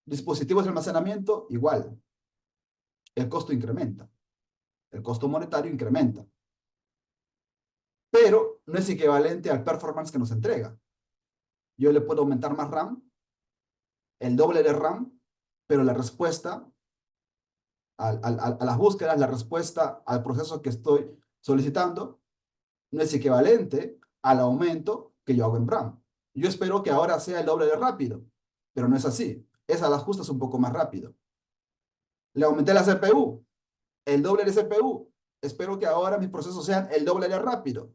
dispositivos de almacenamiento, igual. El costo incrementa. El costo monetario incrementa. Pero no es equivalente al performance que nos entrega. Yo le puedo aumentar más RAM, el doble de RAM, pero la respuesta a las búsquedas, la respuesta al proceso que estoy solicitando, no es equivalente al aumento que yo hago en RAM. Yo espero que ahora sea el doble de rápido, pero no es así. Es a las justas un poco más rápido. Le aumenté la CPU, el doble de CPU. Espero que ahora mis procesos sean el doble de rápido,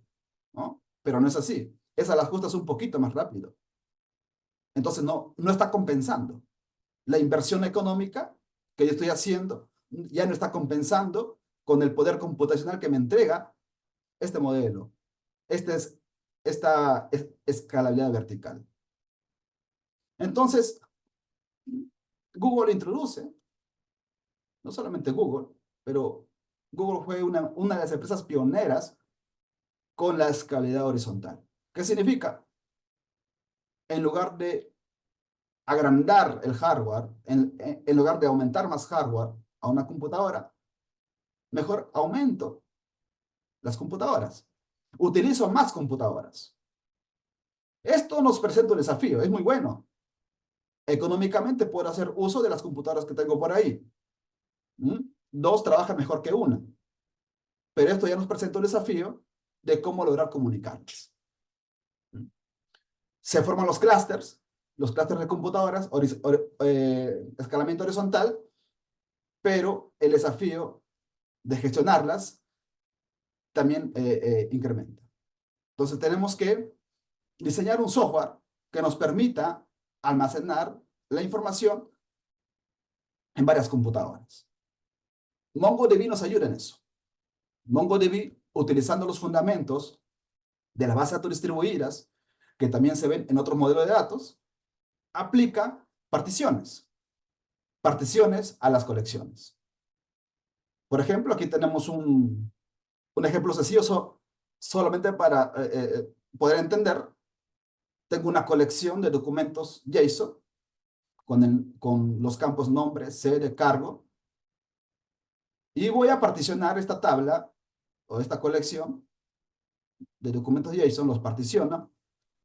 ¿no? Pero no es así. Es a las justas un poquito más rápido. Entonces no está compensando. La inversión económica que yo estoy haciendo ya no está compensando con el poder computacional que me entrega este modelo. Esta escalabilidad vertical. Entonces, Google introduce, no solamente Google, pero Google fue una de las empresas pioneras con la escalabilidad horizontal. ¿Qué significa? En lugar de agrandar el hardware, en lugar de aumentar más hardware a una computadora, mejor aumento las computadoras. Utilizo más computadoras. Esto nos presenta un desafío, es muy bueno. Económicamente puedo hacer uso de las computadoras que tengo por ahí. Dos trabajan mejor que una. Pero esto ya nos presenta un desafío de cómo lograr comunicarlas. Se forman los clústeres de computadoras, escalamiento horizontal, pero el desafío de gestionarlas también incrementa. Entonces tenemos que diseñar un software que nos permita almacenar la información en varias computadoras. MongoDB nos ayuda en eso. MongoDB, utilizando los fundamentos de las bases de datos distribuidas, que también se ven en otros modelos de datos, aplica particiones a las colecciones. Por ejemplo, aquí tenemos un ejemplo sencillo solamente para poder entender. Tengo una colección de documentos JSON con los campos nombre, sede, cargo, y voy a particionar esta tabla o esta colección de documentos JSON, los particiono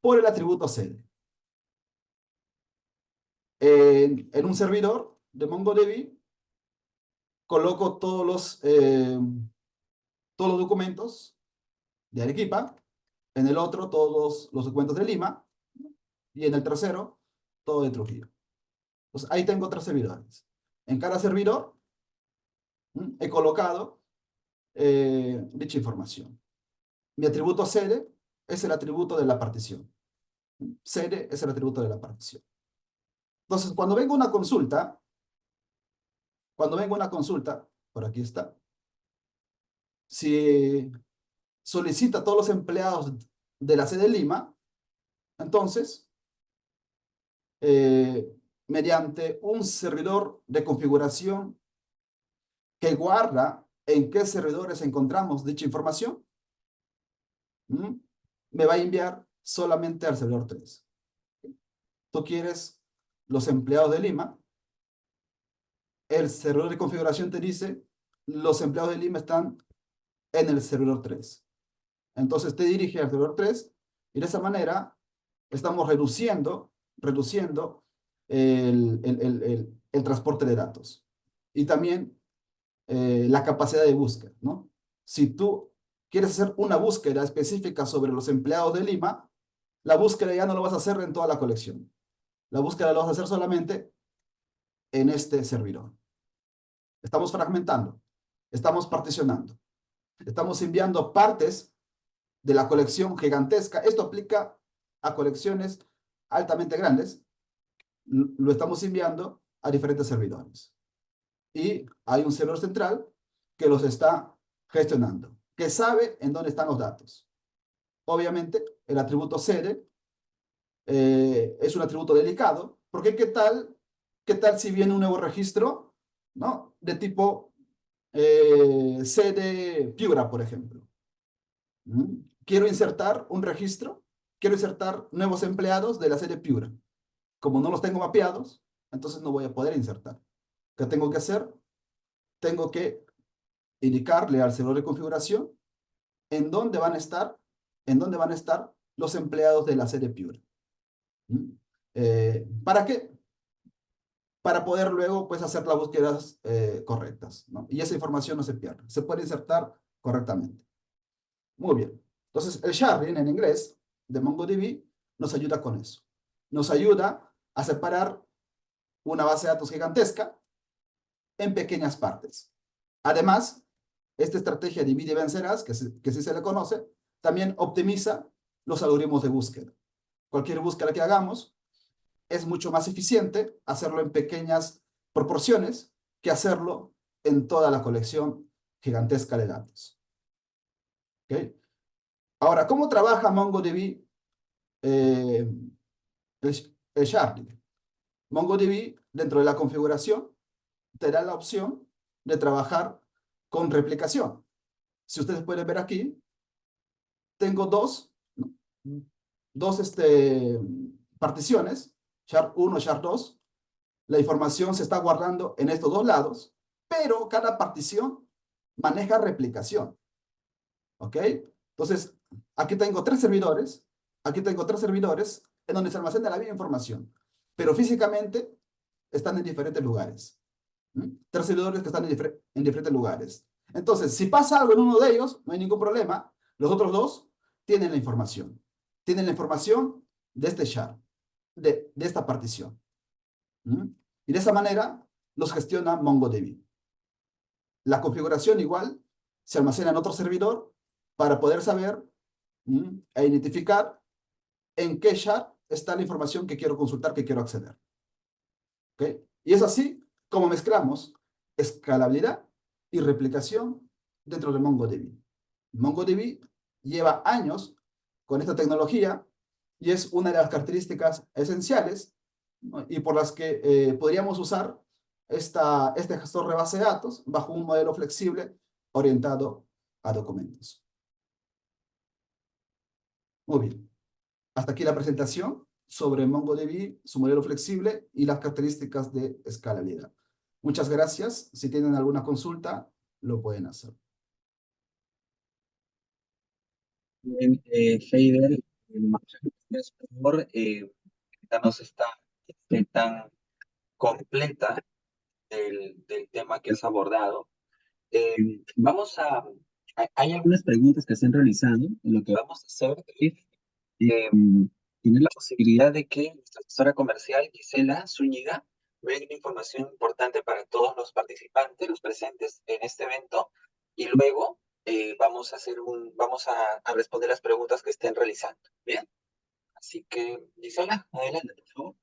por el atributo sede. En un servidor de MongoDB coloco todos los documentos de Arequipa, en el otro todos los documentos de Lima, y en el tercero todo de Trujillo. Entonces ahí tengo 3 servidores. En cada servidor he colocado dicha información. Mi atributo sede es el atributo de la partición. Sede es el atributo de la partición. Entonces, cuando venga una consulta, por aquí está, si solicita a todos los empleados de la sede de Lima, entonces, mediante un servidor de configuración que guarda en qué servidores encontramos dicha información, me va a enviar solamente al servidor 3. Tú quieres los empleados de Lima, el servidor de configuración te dice, los empleados de Lima están en el servidor 3. Entonces te dirige al servidor 3 y de esa manera estamos reduciendo el transporte de datos. Y también la capacidad de búsqueda, ¿no? Si tú quieres hacer una búsqueda específica sobre los empleados de Lima, la búsqueda ya no lo vas a hacer en toda la colección. La búsqueda lo vas a hacer solamente en este servidor. Estamos fragmentando, estamos particionando, estamos enviando partes de la colección gigantesca. Esto aplica a colecciones altamente grandes. Lo estamos enviando a diferentes servidores. Y hay un servidor central que los está gestionando, que sabe en dónde están los datos. Obviamente, el atributo sede es un atributo delicado, porque ¿qué tal si viene un nuevo registro, ¿no? De tipo sede Piura, por ejemplo. Quiero insertar un registro, quiero insertar nuevos empleados de la sede Piura. Como no los tengo mapeados, entonces no voy a poder insertar. ¿Qué tengo que hacer? Tengo que indicarle al servidor de configuración en dónde van a estar los empleados de la sede Piura. ¿Para qué? Para poder luego pues, hacer las búsquedas correctas, ¿no? Y esa información no se pierde, se puede insertar correctamente. Muy bien. Entonces, el sharding en inglés de MongoDB nos ayuda con eso. Nos ayuda a separar una base de datos gigantesca en pequeñas partes. Además, esta estrategia divide y vencerás, que sí se le conoce, también optimiza los algoritmos de búsqueda. Cualquier búsqueda que hagamos es mucho más eficiente hacerlo en pequeñas proporciones que hacerlo en toda la colección gigantesca de datos. ¿Okay? Ahora, ¿cómo trabaja MongoDB el sharding? MongoDB, dentro de la configuración, te da la opción de trabajar con replicación. Si ustedes pueden ver aquí, tengo dos particiones, shard1, shard2. La información se está guardando en estos dos lados, pero cada partición maneja replicación. ¿Ok? Entonces, aquí tengo tres servidores en donde se almacena la misma información, pero físicamente están en diferentes lugares. Tres servidores que están en diferentes lugares. Entonces, si pasa algo en uno de ellos, no hay ningún problema. Los otros dos tienen la información. Tienen la información de este shard, de esta partición. Y de esa manera los gestiona MongoDB. La configuración igual se almacena en otro servidor para poder saber e identificar en qué shard está la información que quiero consultar, que quiero acceder. ¿Okay? Y es así como mezclamos escalabilidad y replicación dentro de MongoDB. MongoDB lleva años con esta tecnología y es una de las características esenciales, ¿no? Y por las que podríamos usar este gestor de base de datos bajo un modelo flexible orientado a documentos. Muy bien. Hasta aquí la presentación sobre MongoDB, su modelo flexible y las características de escalabilidad. Muchas gracias. Si tienen alguna consulta, lo pueden hacer. Bien, Heider, muchas gracias por darnos esta tan completa del tema que has abordado. Hay algunas preguntas que se han realizado. Lo que vamos a hacer es tener la posibilidad de que nuestra asesora comercial, Gisela Zúñiga, vea una información importante para todos los participantes, los presentes en este evento, y luego vamos a responder las preguntas que estén realizando. Bien, así que Gisela, adelante, por favor.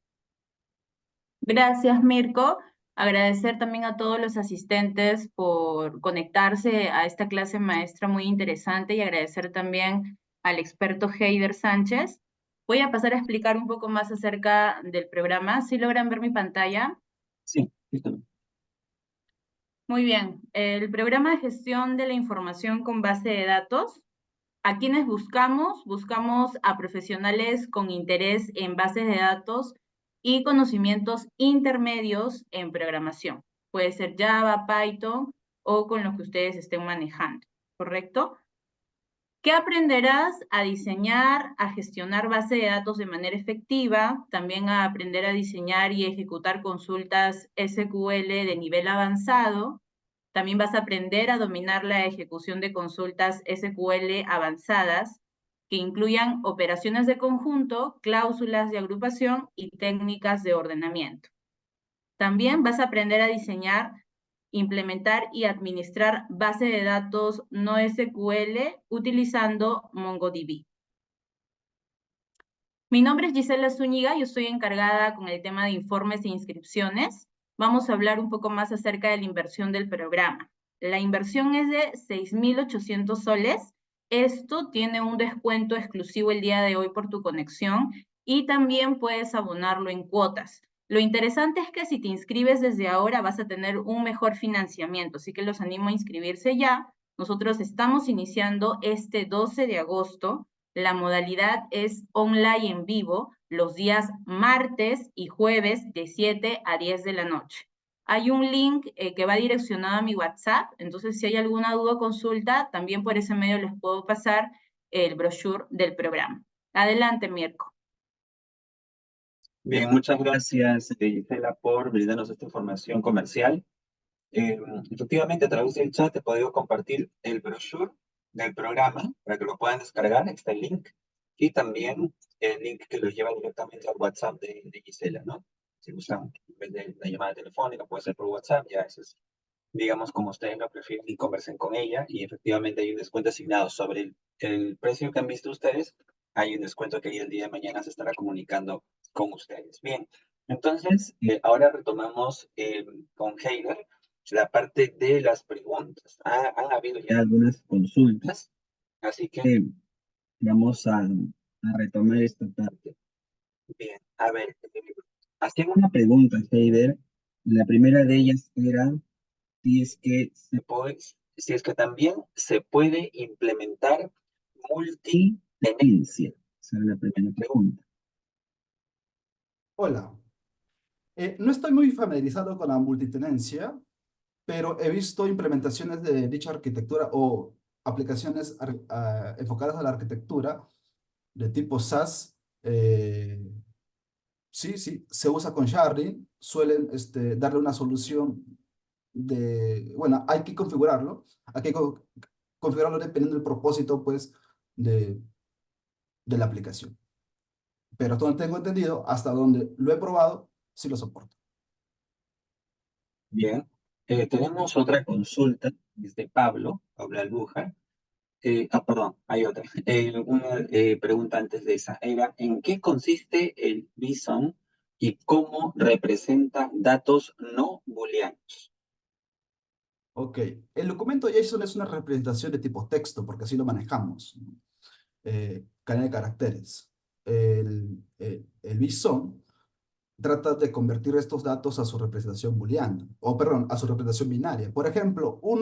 Gracias, Mirko. Agradecer también a todos los asistentes por conectarse a esta clase maestra muy interesante y agradecer también al experto Heider Sánchez. Voy a pasar a explicar un poco más acerca del programa. ¿Sí logran ver mi pantalla? Sí, listo. Muy bien. El programa de gestión de la información con base de datos. ¿A quiénes buscamos? Buscamos a profesionales con interés en bases de datos y conocimientos intermedios en programación. Puede ser Java, Python o con lo que ustedes estén manejando, ¿correcto? ¿Qué aprenderás? A diseñar, a gestionar base de datos de manera efectiva, también a aprender a diseñar y ejecutar consultas SQL de nivel avanzado. También vas a aprender a dominar la ejecución de consultas SQL avanzadas que incluyan operaciones de conjunto, cláusulas de agrupación y técnicas de ordenamiento. También vas a aprender a diseñar implementar y administrar bases de datos no SQL utilizando MongoDB. Mi nombre es Gisela Zúñiga, yo estoy encargada con el tema de informes e inscripciones. Vamos a hablar un poco más acerca de la inversión del programa. La inversión es de 6.800 soles. Esto tiene un descuento exclusivo el día de hoy por tu conexión y también puedes abonarlo en cuotas. Lo interesante es que si te inscribes desde ahora vas a tener un mejor financiamiento, así que los animo a inscribirse ya. Nosotros estamos iniciando este 12 de agosto. La modalidad es online en vivo los días martes y jueves de 7 a 10 de la noche. Hay un link que va direccionado a mi WhatsApp, entonces si hay alguna duda o consulta, también por ese medio les puedo pasar el brochure del programa. Adelante, Mirko. Bien, muchas gracias, Gisela, por brindarnos esta información comercial. Efectivamente, a través del chat he podido compartir el brochure del programa para que lo puedan descargar, está el link, y también el link que los lleva directamente al WhatsApp de Gisela, ¿no? Si usan, en vez de la llamada telefónica, puede ser por WhatsApp, ya eso es, digamos, como ustedes lo prefieren y conversen con ella, y efectivamente hay un descuento asignado sobre el precio que han visto ustedes, hay un descuento que el día de mañana se estará comunicando con ustedes. Bien, entonces, ahora retomamos con Heider la parte de las preguntas. Han habido ya algunas consultas, así que vamos a retomar esta parte. Bien, a ver, hacían una pregunta, Heider. La primera de ellas era si es que si es que también se puede implementar multitenencia. Esa era la primera pregunta. Hola. No estoy muy familiarizado con la multitenencia, pero he visto implementaciones de dicha arquitectura o aplicaciones enfocadas a la arquitectura de tipo SaaS. Sí, sí, se usa con sharding, suelen darle una solución bueno, hay que configurarlo, hay que configurarlo dependiendo del propósito, pues, de, de la aplicación. Pero hasta donde tengo entendido, hasta donde lo he probado, sí lo soporto. Bien, tenemos otra consulta desde Pablo Albuja. Perdón, hay otra. Una pregunta antes de esa era, ¿en qué consiste el BSON y cómo representa datos no booleanos? Ok, el documento JSON es una representación de tipo texto, porque así lo manejamos, ¿no? Cadena de caracteres. El BSON trata de convertir estos datos a su representación booleana, o perdón, a su representación binaria. Por ejemplo, el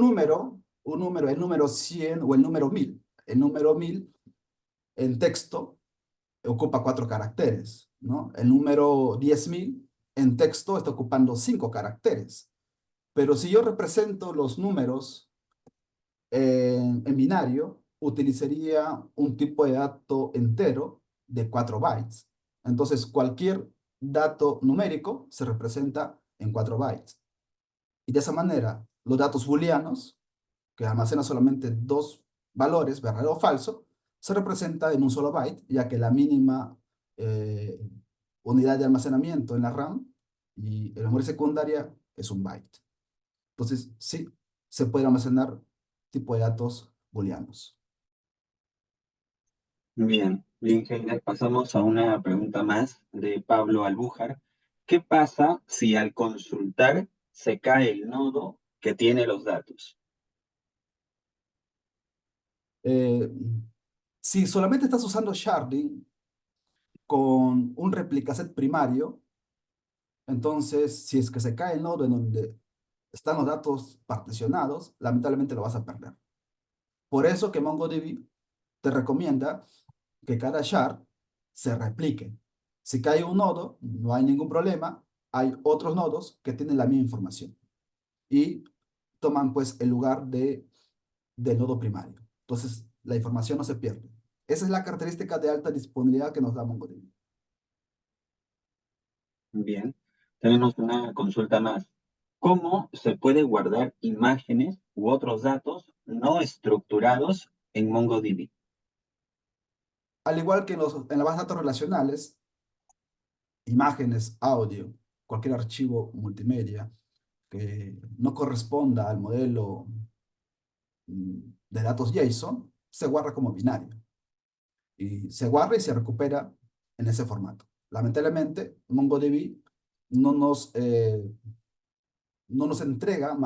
número 100 o el número 1000. El número 1000 en texto ocupa 4 caracteres, ¿no? El número 10.000 en texto está ocupando 5 caracteres. Pero si yo represento los números en binario, utilizaría un tipo de dato entero de 4 bytes. Entonces, cualquier dato numérico se representa en 4 bytes. Y de esa manera, los datos booleanos, que almacenan solamente 2 valores, verdadero o falso, se representa en un solo byte, ya que la mínima eh, unidad de almacenamiento en la RAM y en la memoria secundaria es un byte. Entonces, sí, se puede almacenar tipo de datos booleanos. Bien, bien, Heiner, pasamos a una pregunta más de Pablo Albújar. ¿Qué pasa si al consultar se cae el nodo que tiene los datos? Eh, si solamente estás usando sharding con un replicaset primario, entonces si es que se cae el nodo en donde están los datos particionados, lamentablemente lo vas a perder. Por eso que MongoDB te recomienda que cada shard se replique. Si cae un nodo, no hay ningún problema, hay otros nodos que tienen la misma información y toman pues el lugar del nodo primario. Entonces, la información no se pierde. Esa es la característica de alta disponibilidad que nos da MongoDB. Bien, tenemos una consulta más. ¿Cómo se puede guardar imágenes u otros datos no estructurados en MongoDB? Al igual que en las bases de datos relacionales, imágenes, audio, cualquier archivo multimedia que no corresponda al modelo de datos JSON, se guarda como binario. Y se guarda y se recupera en ese formato. Lamentablemente, MongoDB no nos, eh, no nos entrega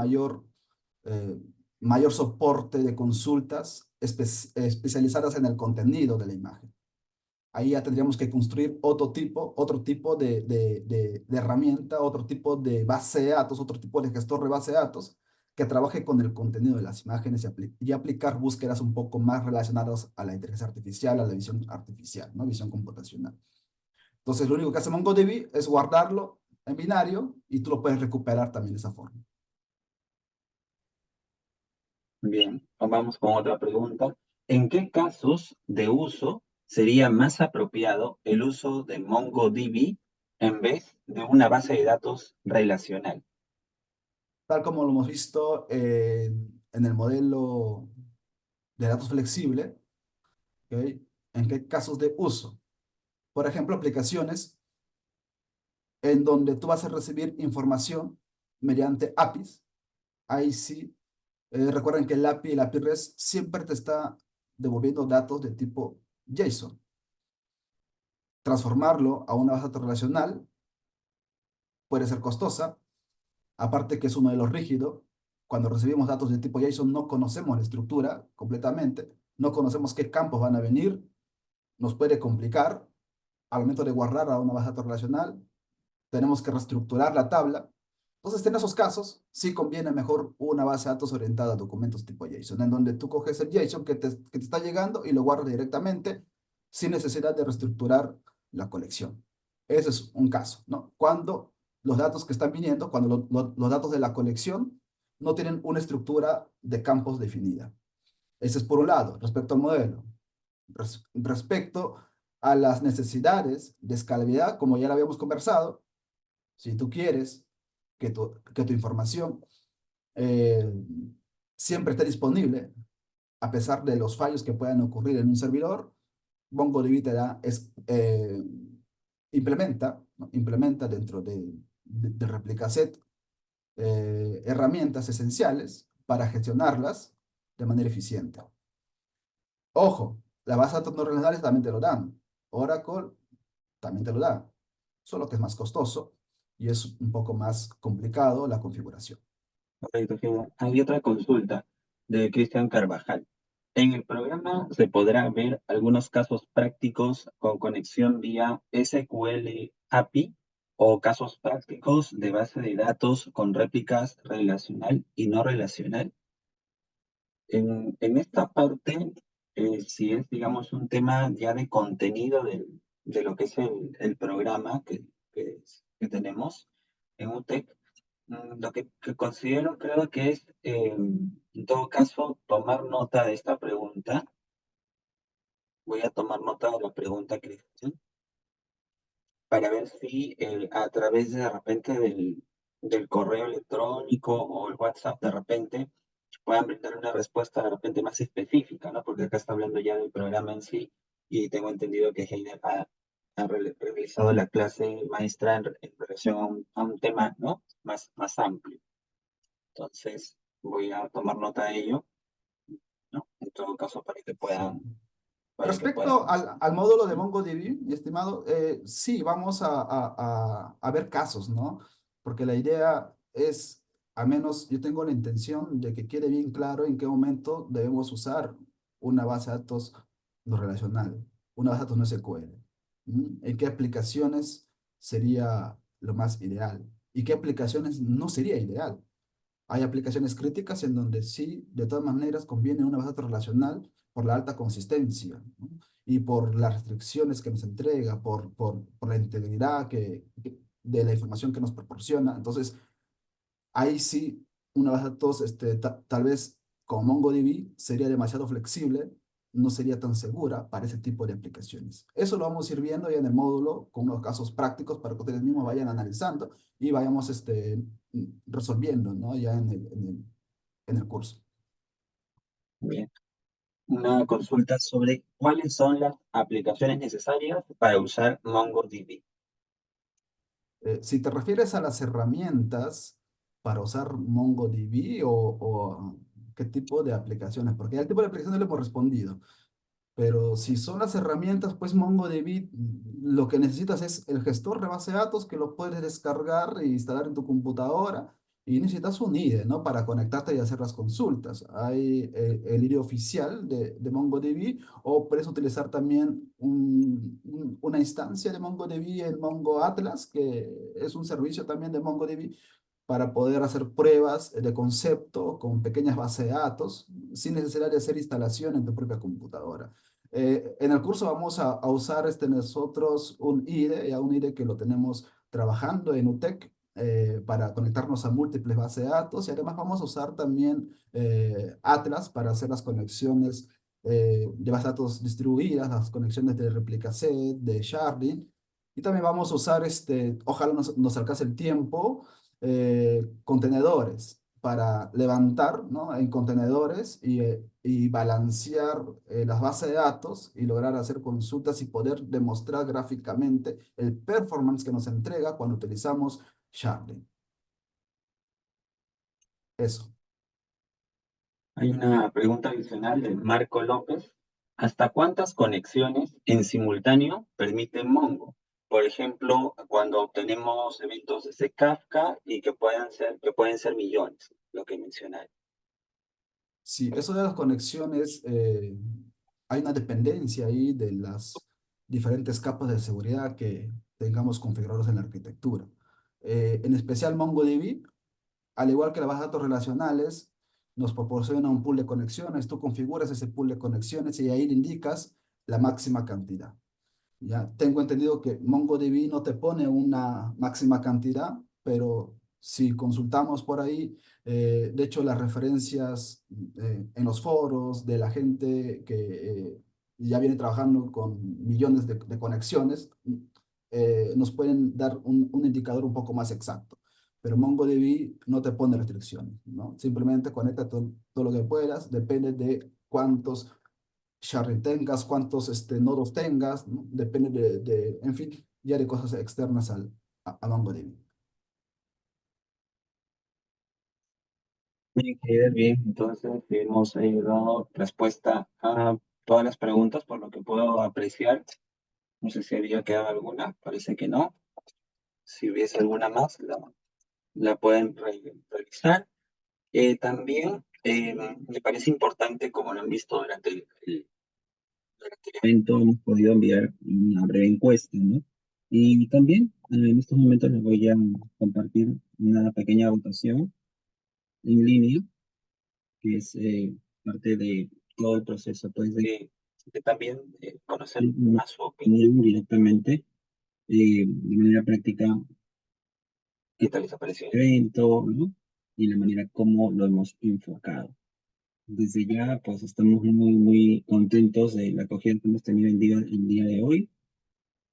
eh, mayor soporte de consultas especializadas en el contenido de la imagen. Ahí ya tendríamos que construir otro tipo de herramienta, otro tipo de base de datos, otro tipo de gestor de base de datos que trabaje con el contenido de las imágenes y aplicar búsquedas un poco más relacionadas a la inteligencia artificial, a la visión artificial, ¿no? Visión computacional. Entonces, lo único que hace MongoDB es guardarlo en binario y tú lo puedes recuperar también de esa forma. Bien, vamos con otra pregunta. ¿En qué casos de uso sería más apropiado el uso de MongoDB en vez de una base de datos relacional? Tal como lo hemos visto en el modelo de datos flexible, ¿ok? ¿En qué casos de uso? Por ejemplo, aplicaciones en donde tú vas a recibir información mediante APIs. Ahí sí, recuerden que el API REST siempre te está devolviendo datos de tipo JSON. Transformarlo a una base de datos relacional puede ser costosa, aparte que es un modelo rígido. Cuando recibimos datos de tipo JSON no conocemos la estructura completamente, no conocemos qué campos van a venir, nos puede complicar al momento de guardar a una base de datos relacional, tenemos que reestructurar la tabla. Entonces, en esos casos, sí conviene mejor una base de datos orientada a documentos tipo JSON, en donde tú coges el JSON que te está llegando y lo guardas directamente sin necesidad de reestructurar la colección. Ese es un caso, ¿no? Cuando los datos que están viniendo, cuando los datos de la colección no tienen una estructura de campos definida. Ese es por un lado, respecto al modelo. Respecto a las necesidades de escalabilidad, como ya lo habíamos conversado, si tú quieres que tu información eh, siempre esté disponible, a pesar de los fallos que puedan ocurrir en un servidor, MongoDB implementa, ¿no? Implementa dentro de Replicaset herramientas esenciales para gestionarlas de manera eficiente. Ojo, la base de datos no relacionales también te lo dan. Oracle también te lo da, solo que es más costoso y es un poco más complicado la configuración. Correcto, Gina. Hay otra consulta de Cristian Carvajal. En el programa se podrá ver algunos casos prácticos con conexión vía SQL API o casos prácticos de base de datos con réplicas relacional y no relacional. En esta parte, si es, digamos, un tema ya de contenido de lo que es el programa que tenemos en UTEC, lo que considero, creo que es, en todo caso, tomar nota de esta pregunta. Voy a tomar nota de la pregunta, Cristian, para ver si a través de repente del correo electrónico o el WhatsApp de repente puedan brindar una respuesta de repente más específica, ¿no? Porque acá está hablando ya del programa en sí y tengo entendido que Heiner ha realizado la clase maestra en relación a un tema, ¿no? Más amplio. Entonces, voy a tomar nota de ello, ¿no? En todo caso, para que puedan. Respecto al módulo de MongoDB, mi estimado, sí, vamos a ver casos, ¿no? Porque la idea es, al menos yo tengo la intención de que quede bien claro en qué momento debemos usar una base de datos no relacional, una base de datos no SQL. ¿En qué aplicaciones sería lo más ideal? ¿Y qué aplicaciones no sería ideal? Hay aplicaciones críticas en donde sí, de todas maneras, conviene una base de datos relacional por la alta consistencia, ¿no? Y por las restricciones que nos entrega, por la integridad de la información que nos proporciona. Entonces, ahí sí, una base de datos, tal vez como MongoDB, sería demasiado flexible, no sería tan segura para ese tipo de aplicaciones. Eso lo vamos a ir viendo ya en el módulo con unos casos prácticos para que ustedes mismos vayan analizando y vayamos resolviendo, ¿no? Ya en el curso. Bien. Una consulta sobre cuáles son las aplicaciones necesarias para usar MongoDB. Si te refieres a las herramientas para usar MongoDB o qué tipo de aplicaciones, porque al tipo de aplicaciones le hemos respondido. Pero si son las herramientas, pues MongoDB, lo que necesitas es el gestor de base de datos que lo puedes descargar e instalar en tu computadora y necesitas un IDE, ¿no? Para conectarte y hacer las consultas. Hay el IDE oficial de MongoDB o puedes utilizar también una instancia de MongoDB en Mongo Atlas, que es un servicio también de MongoDB para poder hacer pruebas de concepto con pequeñas bases de datos sin necesidad de hacer instalación en tu propia computadora. En el curso vamos a usar nosotros un IDE, ya un IDE que lo tenemos trabajando en UTEC para conectarnos a múltiples bases de datos y además vamos a usar también Atlas para hacer las conexiones de bases de datos distribuidas, las conexiones de réplica set, de sharding y también vamos a usar, ojalá nos alcance el tiempo, contenedores para levantar, ¿no? En contenedores y balancear las bases de datos y lograr hacer consultas y poder demostrar gráficamente el performance que nos entrega cuando utilizamos sharding. Eso. Hay una pregunta adicional de Marco López. ¿Hasta cuántas conexiones en simultáneo permite Mongo? Por ejemplo, cuando obtenemos eventos de Kafka y que pueden ser millones, lo que mencioné. Sí, eso de las conexiones, hay una dependencia ahí de las diferentes capas de seguridad que tengamos configurados en la arquitectura. En especial MongoDB, al igual que las bases de datos relacionales, nos proporciona un pool de conexiones. Tú configuras ese pool de conexiones y ahí le indicas la máxima cantidad. Ya tengo entendido que MongoDB no te pone una máxima cantidad, pero si consultamos por ahí, de hecho las referencias en los foros de la gente que ya viene trabajando con millones de conexiones, nos pueden dar un indicador un poco más exacto. Pero MongoDB no te pone restricciones, ¿no? Simplemente conecta todo lo que puedas, depende de cuántos sharing tengas, cuántos nodos tengas, ¿no? Depende en fin, ya de cosas externas a MongoDB. Bien, Heider, bien. Entonces, hemos dado respuesta a todas las preguntas, por lo que puedo apreciar. No sé si había quedado alguna, parece que no. Si hubiese alguna más, la pueden revisar. También me parece importante, como lo han visto durante el evento, hemos podido enviar una breve encuesta, ¿no? Y también en estos momentos les voy a compartir una pequeña votación en línea, que es parte de todo el proceso, pues de también conocer más su opinión directamente, de manera práctica, qué tal les ha parecido el evento, ¿no? Y la manera como lo hemos enfocado. Desde ya, pues estamos muy contentos de la acogida que hemos tenido el día de hoy.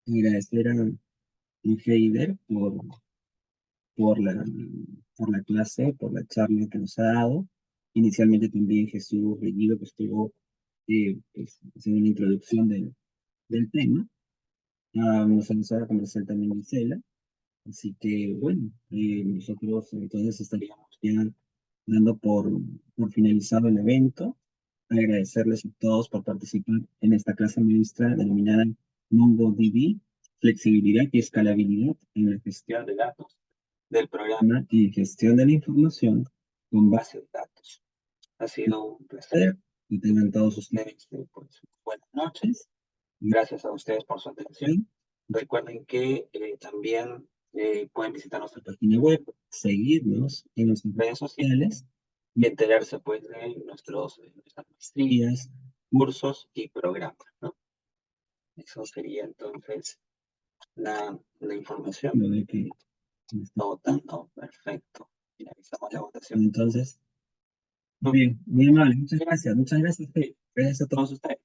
Agradecer a Heider por la clase, por la charla que nos ha dado. Inicialmente también Jesús Bellido, que estuvo pues, haciendo una introducción del tema. Nos ha conversado también Gisela. Así que, bueno, nosotros entonces estaríamos ya dando por finalizado el evento. Agradecerles a todos por participar en esta clase maestra denominada MongoDB, flexibilidad y escalabilidad en la gestión de datos del programa y gestión de la información con base de datos. Ha sido un placer. Que tengan todos ustedes pues, buenas noches. Gracias a ustedes por su atención. Recuerden que también pueden visitar nuestra página web, seguirnos en nuestras redes sociales y enterarse pues de nuestras maestrías, cursos y programas, ¿no? Eso sería entonces la información de que me está votando. Perfecto. Finalizamos la votación entonces. Muy bien, muy amable. Muchas gracias. Muchas gracias a todos ustedes.